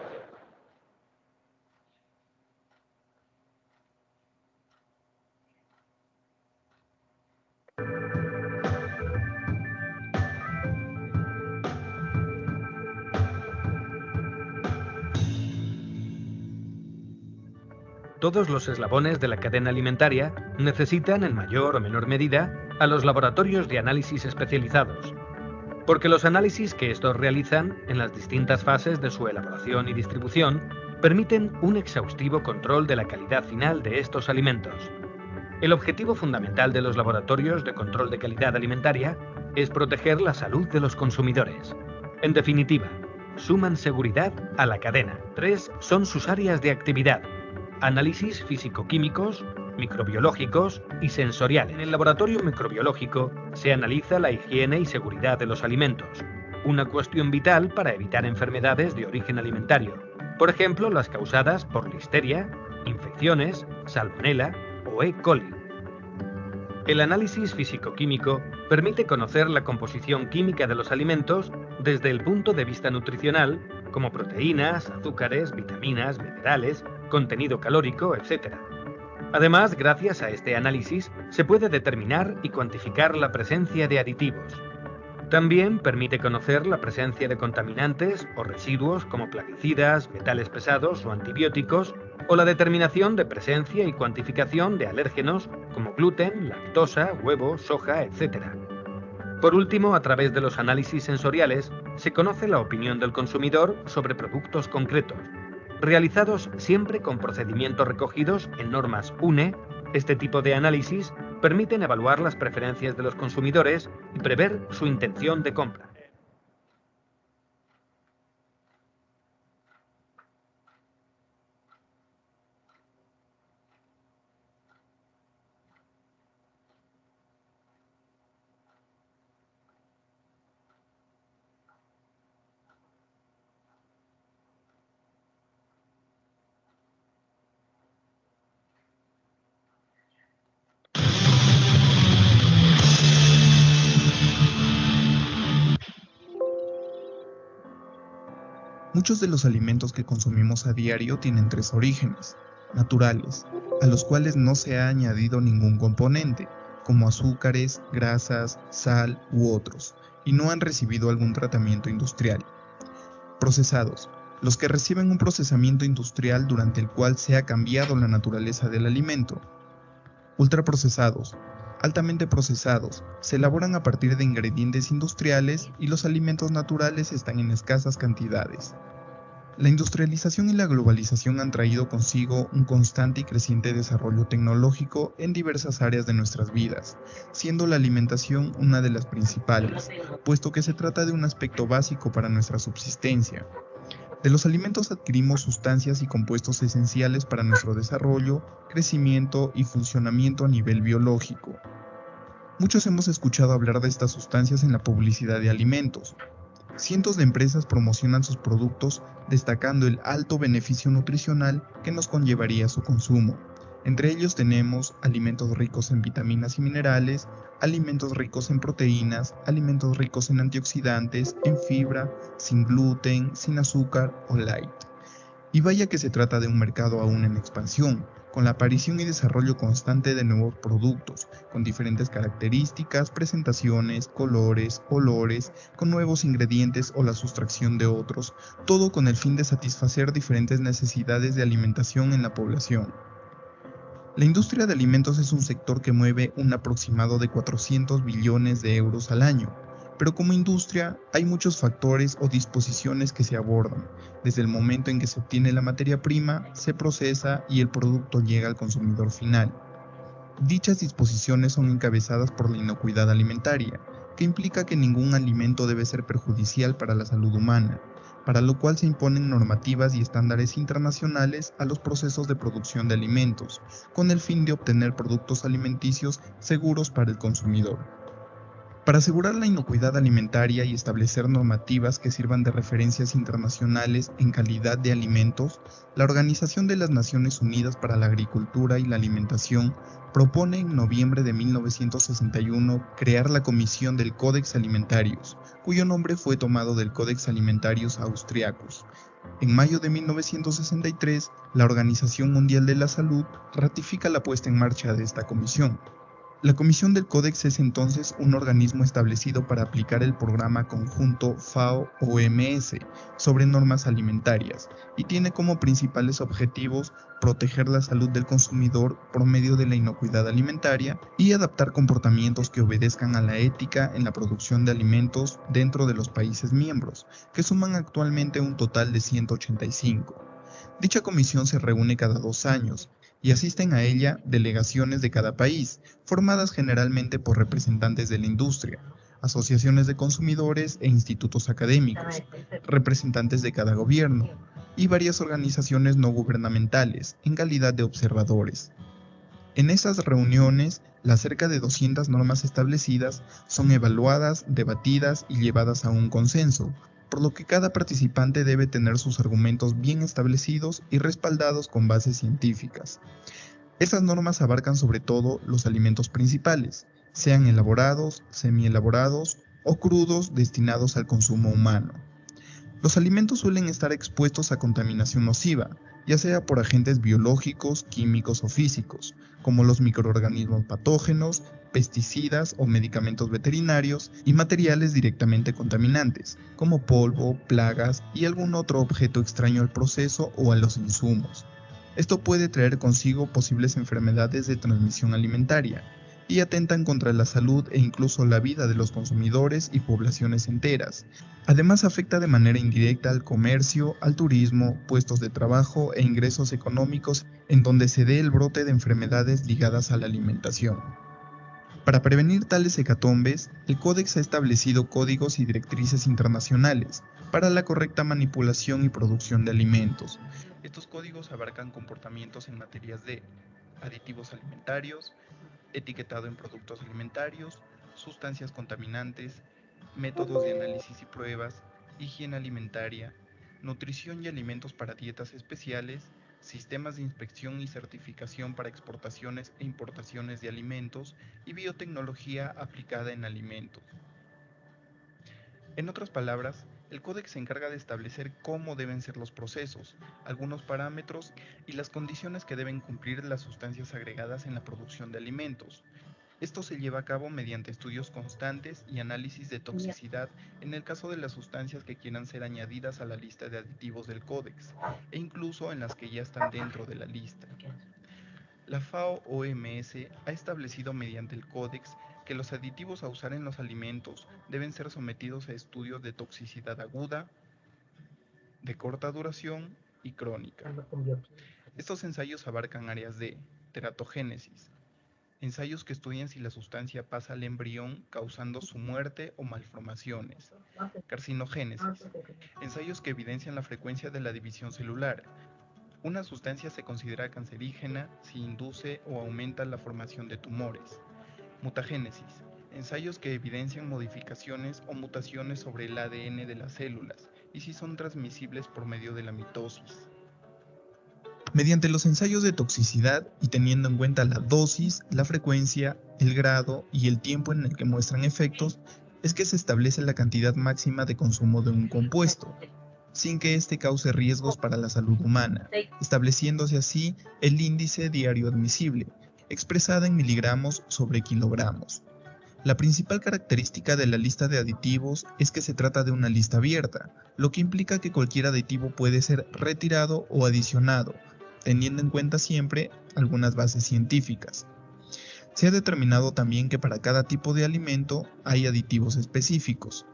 Todos los eslabones de la cadena alimentaria necesitan en mayor o menor medida a los laboratorios de análisis especializados, porque los análisis que estos realizan en las distintas fases de su elaboración y distribución permiten un exhaustivo control de la calidad final de estos alimentos. El objetivo fundamental de los laboratorios de control de calidad alimentaria es proteger la salud de los consumidores. En definitiva, suman seguridad a la cadena. 3 son sus áreas de actividad: análisis físico-químicos, microbiológicos y sensoriales. En el laboratorio microbiológico se analiza la higiene y seguridad de los alimentos, una cuestión vital para evitar enfermedades de origen alimentario, por ejemplo las causadas por listeria, infecciones, Salmonella o E. coli. El análisis físico-químico permite conocer la composición química de los alimentos desde el punto de vista nutricional, como proteínas, azúcares, vitaminas, minerales, contenido calórico, etc. Además, gracias a este análisis, se puede determinar y cuantificar la presencia de aditivos. También permite conocer la presencia de contaminantes o residuos como plaguicidas, metales pesados o antibióticos, o la determinación de presencia y cuantificación de alérgenos como gluten, lactosa, huevo, soja, etc. Por último, a través de los análisis sensoriales, se conoce la opinión del consumidor sobre productos concretos, realizados siempre con procedimientos recogidos en normas UNE. Este tipo de análisis permiten evaluar las preferencias de los consumidores y prever su intención de compra. Muchos de los alimentos que consumimos a diario tienen 3 orígenes naturales, a los cuales no se ha añadido ningún componente, como azúcares, grasas, sal u otros, y no han recibido algún tratamiento industrial. Procesados, los que reciben un procesamiento industrial durante el cual se ha cambiado la naturaleza del alimento. Ultraprocesados, altamente procesados, se elaboran a partir de ingredientes industriales y los alimentos naturales están en escasas cantidades. La industrialización y la globalización han traído consigo un constante y creciente desarrollo tecnológico en diversas áreas de nuestras vidas, siendo la alimentación una de las principales, puesto que se trata de un aspecto básico para nuestra subsistencia. De los alimentos adquirimos sustancias y compuestos esenciales para nuestro desarrollo, crecimiento y funcionamiento a nivel biológico. Muchos hemos escuchado hablar de estas sustancias en la publicidad de alimentos. Cientos de empresas promocionan sus productos destacando el alto beneficio nutricional que nos conllevaría su consumo. Entre ellos tenemos alimentos ricos en vitaminas y minerales, alimentos ricos en proteínas, alimentos ricos en antioxidantes, en fibra, sin gluten, sin azúcar o light. Y vaya que se trata de un mercado aún en expansión, con la aparición y desarrollo constante de nuevos productos, con diferentes características, presentaciones, colores, olores, con nuevos ingredientes o la sustracción de otros, todo con el fin de satisfacer diferentes necesidades de alimentación en la población. La industria de alimentos es un sector que mueve un aproximado de 400 billones de euros al año, pero como industria hay muchos factores o disposiciones que se abordan, desde el momento en que se obtiene la materia prima, se procesa y el producto llega al consumidor final. Dichas disposiciones son encabezadas por la inocuidad alimentaria, que implica que ningún alimento debe ser perjudicial para la salud humana, para lo cual se imponen normativas y estándares internacionales a los procesos de producción de alimentos, con el fin de obtener productos alimenticios seguros para el consumidor. Para asegurar la inocuidad alimentaria y establecer normativas que sirvan de referencias internacionales en calidad de alimentos, la Organización de las Naciones Unidas para la Agricultura y la Alimentación propone en noviembre de 1961 crear la Comisión del Codex Alimentarius, cuyo nombre fue tomado del Codex Alimentarius Austriacus. En mayo de 1963, la Organización Mundial de la Salud ratifica la puesta en marcha de esta comisión. La Comisión del Códex es entonces un organismo establecido para aplicar el programa conjunto FAO-OMS sobre normas alimentarias y tiene como principales objetivos proteger la salud del consumidor por medio de la inocuidad alimentaria y adaptar comportamientos que obedezcan a la ética en la producción de alimentos dentro de los países miembros, que suman actualmente un total de 185. Dicha comisión se reúne cada 2 años y asisten a ella delegaciones de cada país, formadas generalmente por representantes de la industria, asociaciones de consumidores e institutos académicos, representantes de cada gobierno y varias organizaciones no gubernamentales en calidad de observadores. En esas reuniones, las cerca de 200 normas establecidas son evaluadas, debatidas y llevadas a un consenso, por lo que cada participante debe tener sus argumentos bien establecidos y respaldados con bases científicas. Estas normas abarcan sobre todo los alimentos principales, sean elaborados, semielaborados o crudos destinados al consumo humano. Los alimentos suelen estar expuestos a contaminación nociva, ya sea por agentes biológicos, químicos o físicos, como los microorganismos patógenos, pesticidas o medicamentos veterinarios y materiales directamente contaminantes, como polvo, plagas y algún otro objeto extraño al proceso o a los insumos. Esto puede traer consigo posibles enfermedades de transmisión alimentaria y atentan contra la salud e incluso la vida de los consumidores y poblaciones enteras. Además afecta de manera indirecta al comercio, al turismo, puestos de trabajo e ingresos económicos en donde se dé el brote de enfermedades ligadas a la alimentación. Para prevenir tales hecatombes, el Códex ha establecido códigos y directrices internacionales para la correcta manipulación y producción de alimentos. Estos códigos abarcan comportamientos en materias de aditivos alimentarios, etiquetado en productos alimentarios, sustancias contaminantes, métodos de análisis y pruebas, higiene alimentaria, nutrición y alimentos para dietas especiales, sistemas de inspección y certificación para exportaciones e importaciones de alimentos y biotecnología aplicada en alimentos. En otras palabras, el Códex se encarga de establecer cómo deben ser los procesos, algunos parámetros y las condiciones que deben cumplir las sustancias agregadas en la producción de alimentos. Esto se lleva a cabo mediante estudios constantes y análisis de toxicidad en el caso de las sustancias que quieran ser añadidas a la lista de aditivos del Códex, e incluso en las que ya están dentro de la lista. La FAO-OMS ha establecido mediante el Códex que los aditivos a usar en los alimentos deben ser sometidos a estudios de toxicidad aguda, de corta duración y crónica. Estos ensayos abarcan áreas de teratogénesis, ensayos que estudian si la sustancia pasa al embrión causando su muerte o malformaciones, carcinogénesis, ensayos que evidencian la frecuencia de la división celular. Una sustancia se considera cancerígena si induce o aumenta la formación de tumores. Mutagénesis, ensayos que evidencian modificaciones o mutaciones sobre el ADN de las células y si son transmisibles por medio de la mitosis. Mediante los ensayos de toxicidad y teniendo en cuenta la dosis, la frecuencia, el grado y el tiempo en el que muestran efectos, es que se establece la cantidad máxima de consumo de un compuesto, sin que éste cause riesgos para la salud humana, estableciéndose así el índice diario admisible, expresada en miligramos sobre kilogramos. La principal característica de la lista de aditivos es que se trata de una lista abierta, lo que implica que cualquier aditivo puede ser retirado o adicionado, teniendo en cuenta siempre algunas bases científicas. Se ha determinado también que para cada tipo de alimento hay aditivos específicos.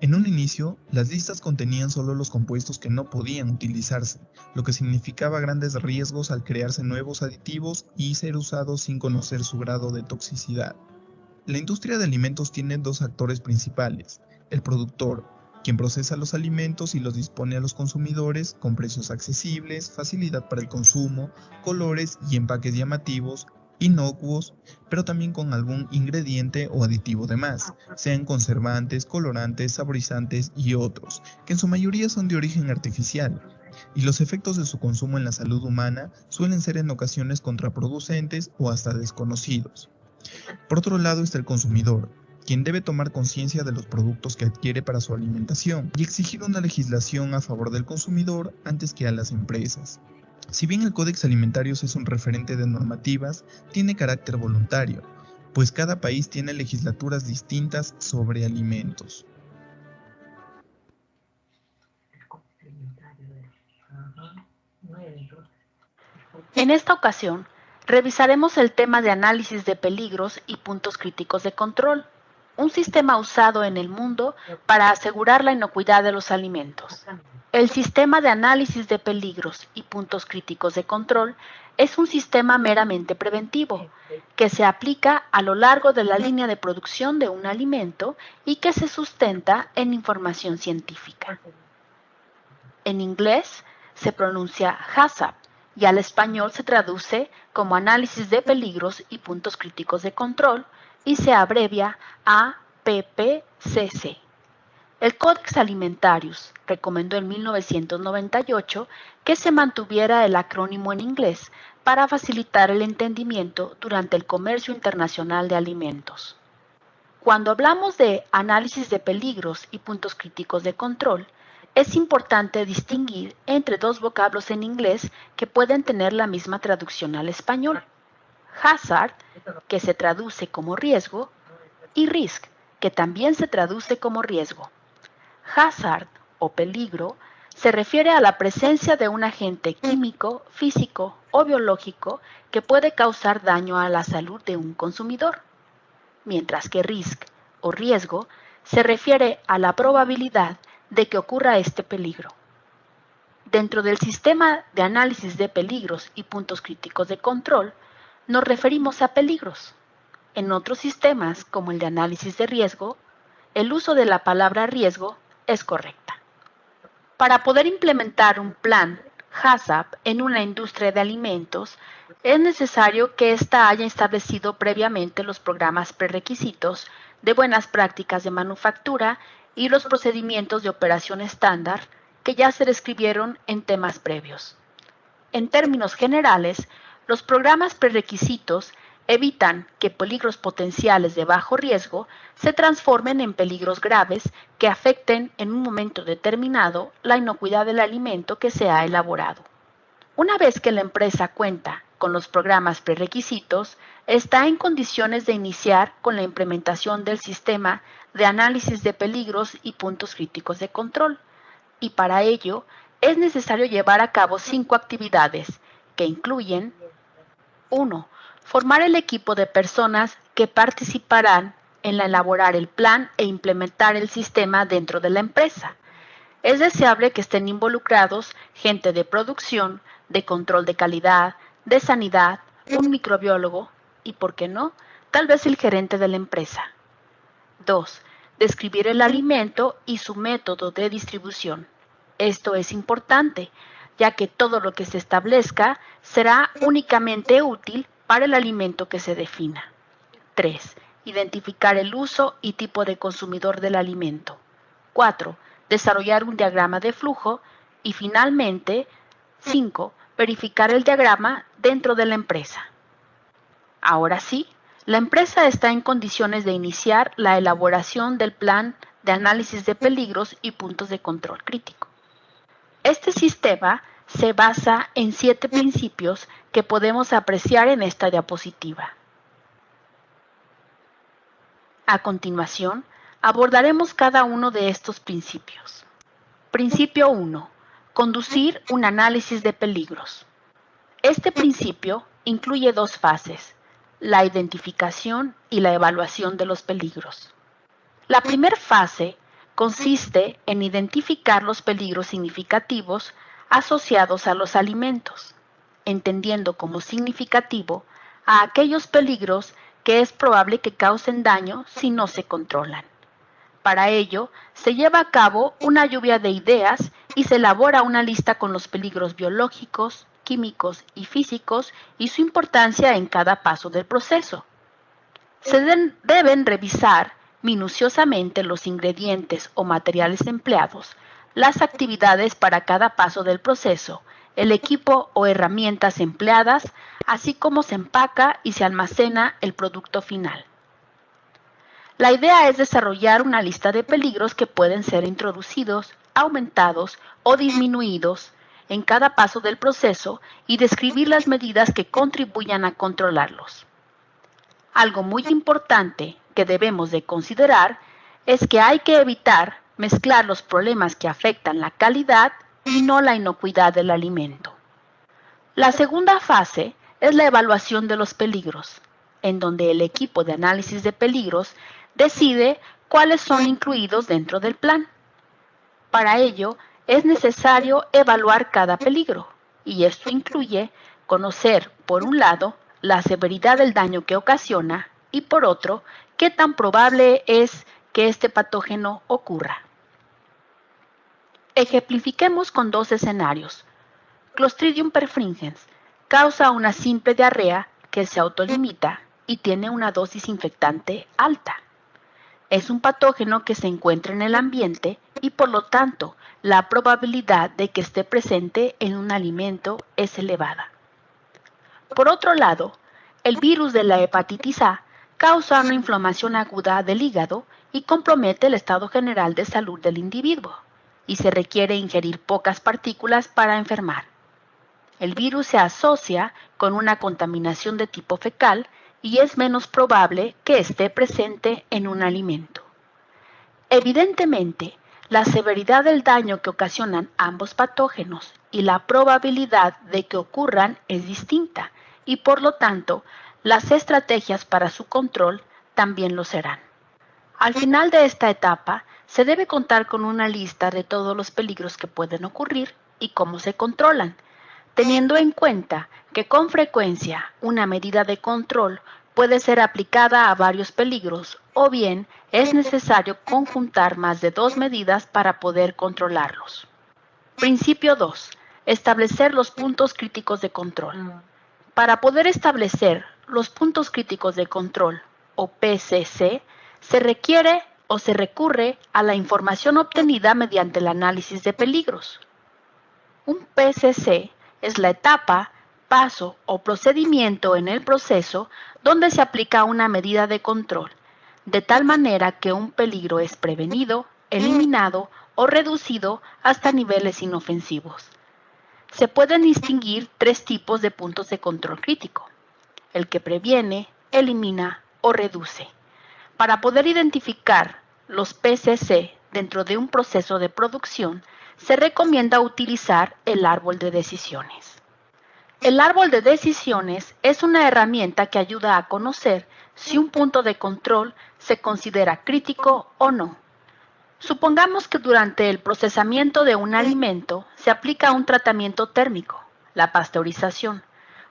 En un inicio, las listas contenían solo los compuestos que no podían utilizarse, lo que significaba grandes riesgos al crearse nuevos aditivos y ser usados sin conocer su grado de toxicidad. La industria de alimentos tiene dos actores principales: el productor, quien procesa los alimentos y los dispone a los consumidores con precios accesibles, facilidad para el consumo, colores y empaques llamativos, inocuos, pero también con algún ingrediente o aditivo de más, sean conservantes, colorantes, saborizantes y otros, que en su mayoría son de origen artificial, y los efectos de su consumo en la salud humana suelen ser en ocasiones contraproducentes o hasta desconocidos. Por otro lado está el consumidor, quien debe tomar conciencia de los productos que adquiere para su alimentación y exigir una legislación a favor del consumidor antes que a las empresas. Si bien el Códex Alimentarios es un referente de normativas, tiene carácter voluntario, pues cada país tiene legislaturas distintas sobre alimentos. En esta ocasión, revisaremos el tema de análisis de peligros y puntos críticos de control, un sistema usado en el mundo para asegurar la inocuidad de los alimentos. El sistema de análisis de peligros y puntos críticos de control es un sistema meramente preventivo, que se aplica a lo largo de la línea de producción de un alimento y que se sustenta en información científica. En inglés se pronuncia HACCP y al español se traduce como análisis de peligros y puntos críticos de control y se abrevia a PPCC. El Codex Alimentarius recomendó en 1998 que se mantuviera el acrónimo en inglés para facilitar el entendimiento durante el comercio internacional de alimentos. Cuando hablamos de análisis de peligros y puntos críticos de control, es importante distinguir entre dos vocablos en inglés que pueden tener la misma traducción al español. Hazard, que se traduce como riesgo, y risk, que también se traduce como riesgo. Hazard o peligro se refiere a la presencia de un agente químico, físico o biológico que puede causar daño a la salud de un consumidor, mientras que risk o riesgo se refiere a la probabilidad de que ocurra este peligro. Dentro del sistema de análisis de peligros y puntos críticos de control, nos referimos a peligros. En otros sistemas, como el de análisis de riesgo, el uso de la palabra riesgo es correcta. Para poder implementar un plan HACCP en una industria de alimentos, es necesario que ésta haya establecido previamente los programas prerequisitos de buenas prácticas de manufactura y los procedimientos de operación estándar que ya se describieron en temas previos. En términos generales, los programas prerequisitos evitan que peligros potenciales de bajo riesgo se transformen en peligros graves que afecten en un momento determinado la inocuidad del alimento que se ha elaborado. Una vez que la empresa cuenta con los programas prerequisitos, está en condiciones de iniciar con la implementación del sistema de análisis de peligros y puntos críticos de control, y para ello es necesario llevar a cabo 5 actividades que incluyen: 1. Formar el equipo de personas que participarán en elaborar el plan e implementar el sistema dentro de la empresa. Es deseable que estén involucrados gente de producción, de control de calidad, de sanidad, un microbiólogo y, ¿por qué no?, tal vez el gerente de la empresa. 2. Describir el alimento y su método de distribución. Esto es importante, ya que todo lo que se establezca será únicamente útil para el alimento que se defina. 3. Identificar el uso y tipo de consumidor del alimento. 4. Desarrollar un diagrama de flujo. Y finalmente, 5. Verificar el diagrama dentro de la empresa. Ahora sí, la empresa está en condiciones de iniciar la elaboración del plan de análisis de peligros y puntos de control crítico. Este sistema se basa en 7 principios que podemos apreciar en esta diapositiva. A continuación, abordaremos cada uno de estos principios. Principio 1. Conducir un análisis de peligros. Este principio incluye 2 fases: la identificación y la evaluación de los peligros. La primera fase consiste en identificar los peligros significativos asociados a los alimentos, entendiendo como significativo a aquellos peligros que es probable que causen daño si no se controlan. Para ello, se lleva a cabo una lluvia de ideas y se elabora una lista con los peligros biológicos, químicos y físicos y su importancia en cada paso del proceso. Se deben revisar minuciosamente los ingredientes o materiales empleados, las actividades para cada paso del proceso, el equipo o herramientas empleadas, así como se empaca y se almacena el producto final. La idea es desarrollar una lista de peligros que pueden ser introducidos, aumentados o disminuidos en cada paso del proceso y describir las medidas que contribuyan a controlarlos. Algo muy importante que debemos de considerar es que hay que evitar mezclar los problemas que afectan la calidad y no la inocuidad del alimento. La segunda fase es la evaluación de los peligros, en donde el equipo de análisis de peligros decide cuáles son incluidos dentro del plan. Para ello, es necesario evaluar cada peligro, y esto incluye conocer, por un lado, la severidad del daño que ocasiona y, por otro, qué tan probable es que este patógeno ocurra. Ejemplifiquemos con 2 escenarios. Clostridium perfringens causa una simple diarrea que se autolimita y tiene una dosis infectante alta. Es un patógeno que se encuentra en el ambiente y por lo tanto la probabilidad de que esté presente en un alimento es elevada. Por otro lado, el virus de la hepatitis A causa una inflamación aguda del hígado y compromete el estado general de salud del individuo, y se requiere ingerir pocas partículas para enfermar. El virus se asocia con una contaminación de tipo fecal y es menos probable que esté presente en un alimento. Evidentemente, la severidad del daño que ocasionan ambos patógenos y la probabilidad de que ocurran es distinta y por lo tanto, las estrategias para su control también lo serán. Al final de esta etapa, se debe contar con una lista de todos los peligros que pueden ocurrir y cómo se controlan, teniendo en cuenta que con frecuencia una medida de control puede ser aplicada a varios peligros o bien es necesario conjuntar más de 2 medidas para poder controlarlos. Principio 2. Establecer los puntos críticos de control. Para poder establecer los puntos críticos de control, o PCC, se requiere o se recurre a la información obtenida mediante el análisis de peligros. Un PCC es la etapa, paso o procedimiento en el proceso donde se aplica una medida de control, de tal manera que un peligro es prevenido, eliminado o reducido hasta niveles inofensivos. Se pueden distinguir 3 tipos de puntos de control crítico: el que previene, elimina o reduce. Para poder identificar los PCC dentro de un proceso de producción, se recomienda utilizar el árbol de decisiones. El árbol de decisiones es una herramienta que ayuda a conocer si un punto de control se considera crítico o no. Supongamos que durante el procesamiento de un alimento se aplica un tratamiento térmico, la pasteurización.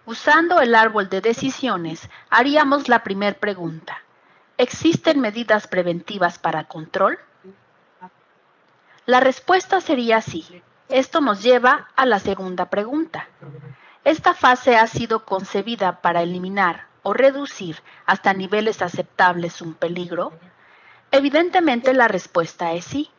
Usando el árbol de decisiones, haríamos la primera pregunta: ¿existen medidas preventivas para control? La respuesta sería sí. Esto nos lleva a la segunda pregunta. ¿Esta fase ha sido concebida para eliminar o reducir hasta niveles aceptables un peligro? Evidentemente la respuesta es sí,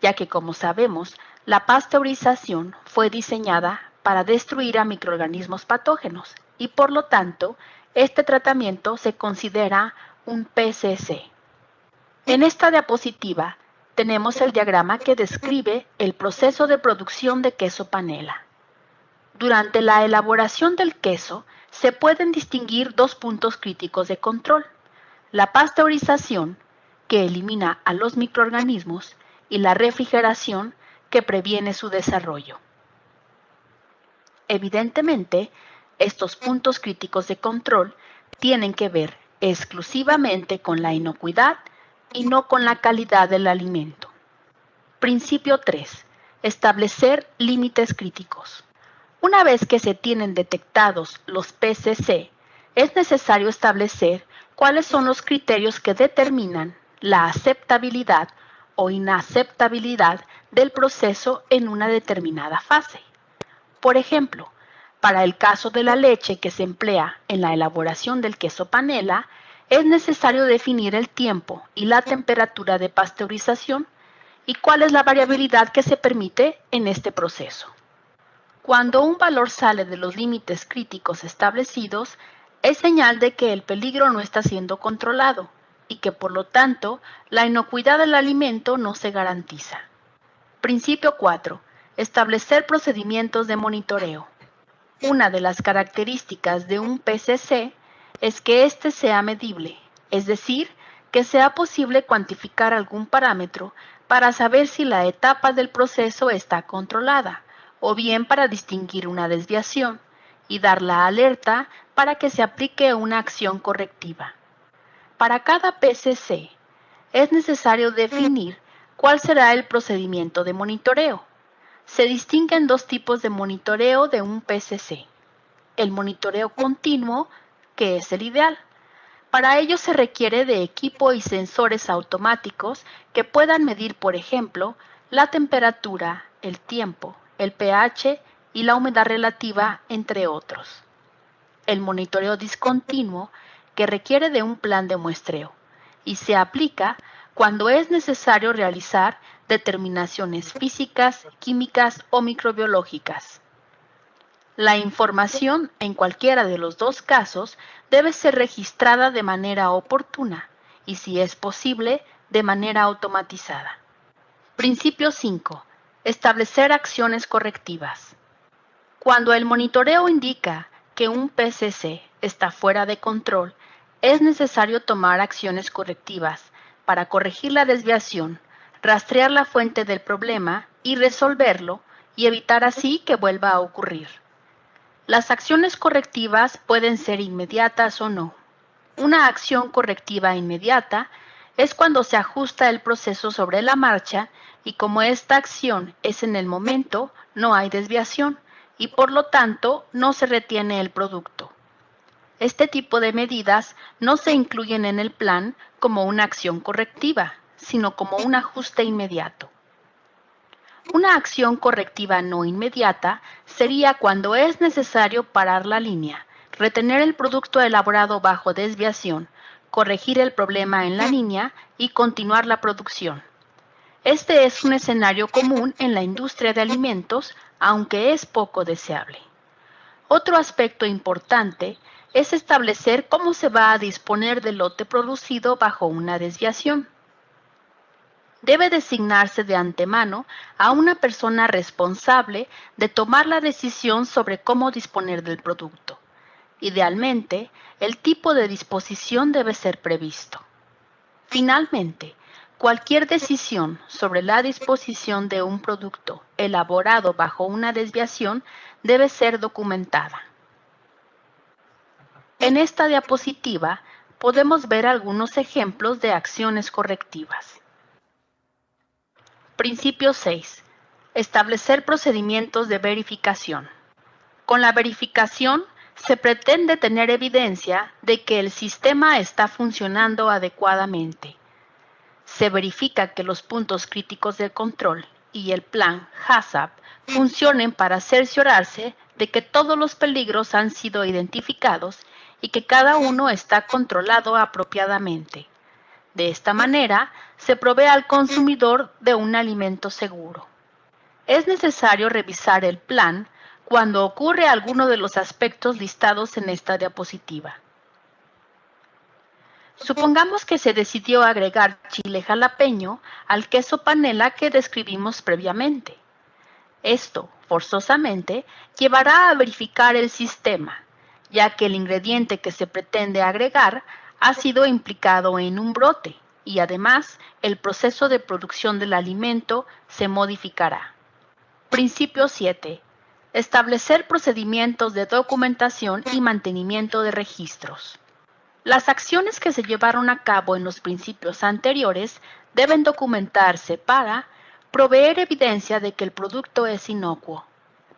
ya que como sabemos, la pasteurización fue diseñada para destruir a microorganismos patógenos y por lo tanto, este tratamiento se considera un PCC. En esta diapositiva tenemos el diagrama que describe el proceso de producción de queso panela. Durante la elaboración del queso se pueden distinguir 2 puntos críticos de control: la pasteurización, que elimina a los microorganismos, y la refrigeración, que previene su desarrollo. Evidentemente, estos puntos críticos de control tienen que ver exclusivamente con la inocuidad y no con la calidad del alimento. Principio 3. Establecer límites críticos. Una vez que se tienen detectados los PCC, es necesario establecer cuáles son los criterios que determinan la aceptabilidad o inaceptabilidad del proceso en una determinada fase. Por ejemplo, para el caso de la leche que se emplea en la elaboración del queso panela, es necesario definir el tiempo y la temperatura de pasteurización y cuál es la variabilidad que se permite en este proceso. Cuando un valor sale de los límites críticos establecidos, es señal de que el peligro no está siendo controlado y que por lo tanto la inocuidad del alimento no se garantiza. Principio 4. Establecer procedimientos de monitoreo. Una de las características de un PCC es que éste sea medible, es decir, que sea posible cuantificar algún parámetro para saber si la etapa del proceso está controlada, o bien para distinguir una desviación y dar la alerta para que se aplique una acción correctiva. Para cada PCC, es necesario definir cuál será el procedimiento de monitoreo. Se distinguen 2 tipos de monitoreo de un PCC. El monitoreo continuo, que es el ideal. Para ello se requiere de equipo y sensores automáticos que puedan medir, por ejemplo, la temperatura, el tiempo, el pH y la humedad relativa, entre otros. El monitoreo discontinuo, que requiere de un plan de muestreo, y se aplica cuando es necesario realizar determinaciones físicas, químicas o microbiológicas. La información en cualquiera de los dos casos debe ser registrada de manera oportuna y, si es posible, de manera automatizada. Principio 5. Establecer acciones correctivas. Cuando el monitoreo indica que un PCC está fuera de control, es necesario tomar acciones correctivas para corregir la desviación, rastrear la fuente del problema y resolverlo, y evitar así que vuelva a ocurrir. Las acciones correctivas pueden ser inmediatas o no. Una acción correctiva inmediata es cuando se ajusta el proceso sobre la marcha y, como esta acción es en el momento, no hay desviación y por lo tanto no se retiene el producto. Este tipo de medidas no se incluyen en el plan como una acción correctiva, sino como un ajuste inmediato. Una acción correctiva no inmediata sería cuando es necesario parar la línea, retener el producto elaborado bajo desviación, corregir el problema en la línea y continuar la producción. Este es un escenario común en la industria de alimentos, aunque es poco deseable. Otro aspecto importante es establecer cómo se va a disponer del lote producido bajo una desviación. Debe designarse de antemano a una persona responsable de tomar la decisión sobre cómo disponer del producto. Idealmente, el tipo de disposición debe ser previsto. Finalmente, cualquier decisión sobre la disposición de un producto elaborado bajo una desviación debe ser documentada. En esta diapositiva podemos ver algunos ejemplos de acciones correctivas. Principio 6. Establecer procedimientos de verificación. Con la verificación se pretende tener evidencia de que el sistema está funcionando adecuadamente. Se verifica que los puntos críticos de control y el plan HACCP funcionen para cerciorarse de que todos los peligros han sido identificados y que cada uno está controlado apropiadamente. De esta manera, se provee al consumidor de un alimento seguro. Es necesario revisar el plan cuando ocurre alguno de los aspectos listados en esta diapositiva. Supongamos que se decidió agregar chile jalapeño al queso panela que describimos previamente. Esto, forzosamente, llevará a verificar el sistema, ya que el ingrediente que se pretende agregar ha sido implicado en un brote y además el proceso de producción del alimento se modificará. Principio 7. Establecer procedimientos de documentación y mantenimiento de registros. Las acciones que se llevaron a cabo en los principios anteriores deben documentarse para proveer evidencia de que el producto es inocuo,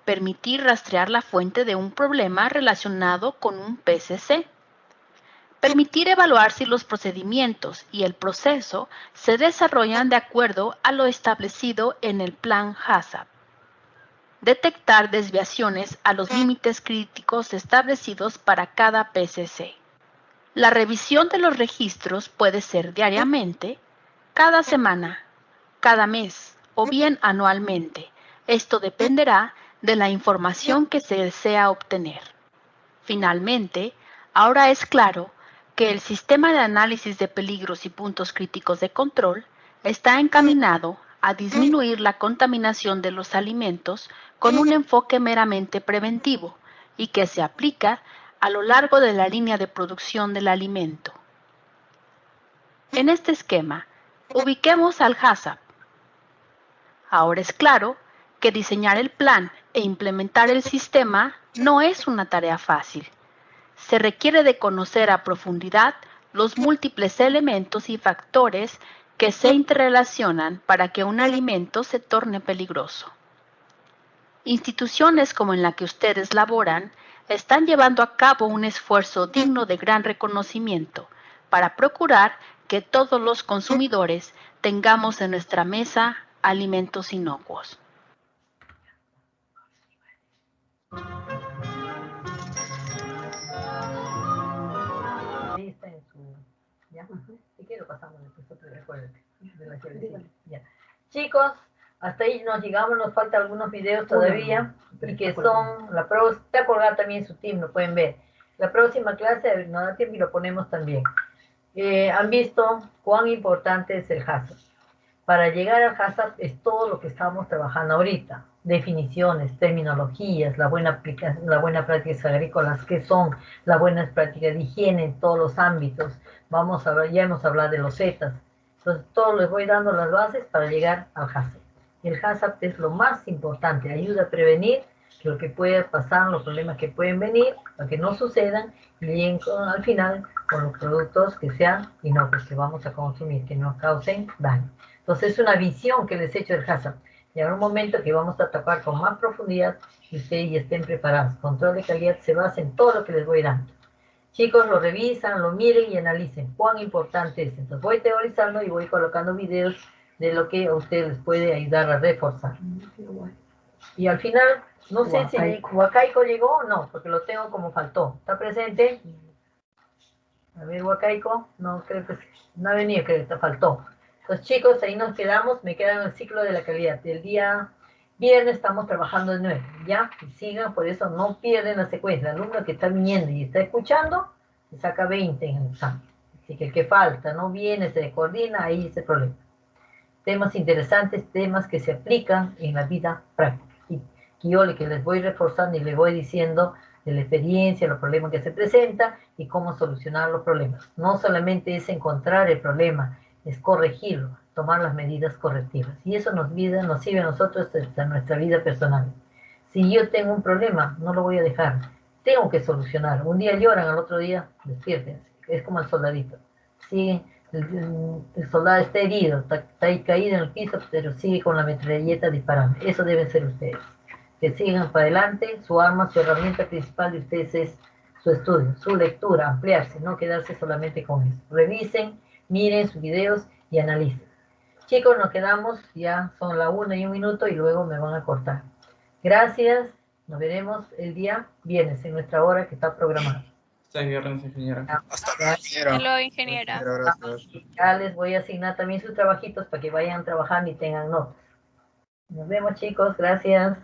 permitir rastrear la fuente de un problema relacionado con un PCC, permitir evaluar si los procedimientos y el proceso se desarrollan de acuerdo a lo establecido en el plan HACCP, detectar desviaciones a los límites críticos establecidos para cada PCC. La revisión de los registros puede ser diariamente, cada semana, cada mes o bien anualmente. Esto dependerá de la información que se desea obtener. Finalmente, ahora es claro que el sistema de análisis de peligros y puntos críticos de control está encaminado a disminuir la contaminación de los alimentos con un enfoque meramente preventivo y que se aplica a lo largo de la línea de producción del alimento. En este esquema, ubiquemos al HACCP. Ahora es claro que diseñar el plan e implementar el sistema no es una tarea fácil. Se requiere de conocer a profundidad los múltiples elementos y factores que se interrelacionan para que un alimento se torne peligroso. Instituciones como en la que ustedes laboran están llevando a cabo un esfuerzo digno de gran reconocimiento para procurar que todos los consumidores tengamos en nuestra mesa alimentos inocuos. Ahí está en su... ¿Ya? Si quiero pasamos después otro, recuérdate. chicos, hasta ahí nos llegamos, nos faltan algunos videos todavía, y que son, está colgada también su team, lo pueden ver. La próxima clase, a ver, no da tiempo y lo ponemos también. Han visto cuán importante es el HACCP. Para llegar al HACCP es todo lo que estamos trabajando ahorita. Definiciones, terminologías, la buena prácticas agrícolas, que son las buenas prácticas de higiene en todos los ámbitos. Ya hemos hablado de los Zetas. Entonces, todos les voy dando las bases para llegar al HACCP. El HACCP es lo más importante, ayuda a prevenir lo que pueda pasar, los problemas que pueden venir, para que no sucedan, y lleguen al final con los productos que sean inocuos, que vamos a consumir, que no causen daño. Entonces, es una visión que les he hecho del HACCP. Y habrá un momento que vamos a tocar con más profundidad y ustedes ya estén preparados. Control de calidad se basa en todo lo que les voy dando. Chicos, lo revisan, lo miren y analicen cuán importante es. Entonces, voy teorizando y voy colocando videos de lo que a ustedes les puede ayudar a reforzar. Y al final, no sé si Huacaico llegó o no, porque lo tengo como faltó. ¿Está presente? A ver, Huacaico, no, creo que no ha venido, creo que faltó. Entonces, chicos, ahí nos quedamos, me queda en el ciclo de la calidad. El día viernes estamos trabajando de nuevo, ¿ya? Y sigan, por eso no pierden la secuencia. El alumno que está viniendo y está escuchando, se saca 20 en el examen. Así que el que falta, no viene, se coordina, ahí es el problema. Temas interesantes, temas que se aplican en la vida práctica. Y yo que les voy reforzando y les voy diciendo de la experiencia, los problemas que se presentan y cómo solucionar los problemas. No solamente es encontrar el problema, es corregirlo, tomar las medidas correctivas. Y eso nos sirve a nosotros en nuestra vida personal. Si yo tengo un problema, no lo voy a dejar. Tengo que solucionar. Un día lloran, al otro día despiértense. Es como el soldadito. Sí, el soldado está herido, está ahí caído en el piso, pero sigue con la metralleta disparando. Eso deben ser ustedes. Que sigan para adelante. Su arma, su herramienta principal de ustedes es su estudio, su lectura, ampliarse, no quedarse solamente con eso. Revisen, miren sus videos y analicen. Chicos, nos quedamos, ya son la 1 y 1 minuto y luego me van a cortar. Gracias, nos veremos el día viernes en nuestra hora que está programada. Hasta viernes, ingeniera. Hasta luego, ingeniera. Ya les voy a asignar también sus trabajitos para que vayan trabajando y tengan notas. Nos vemos, chicos, gracias.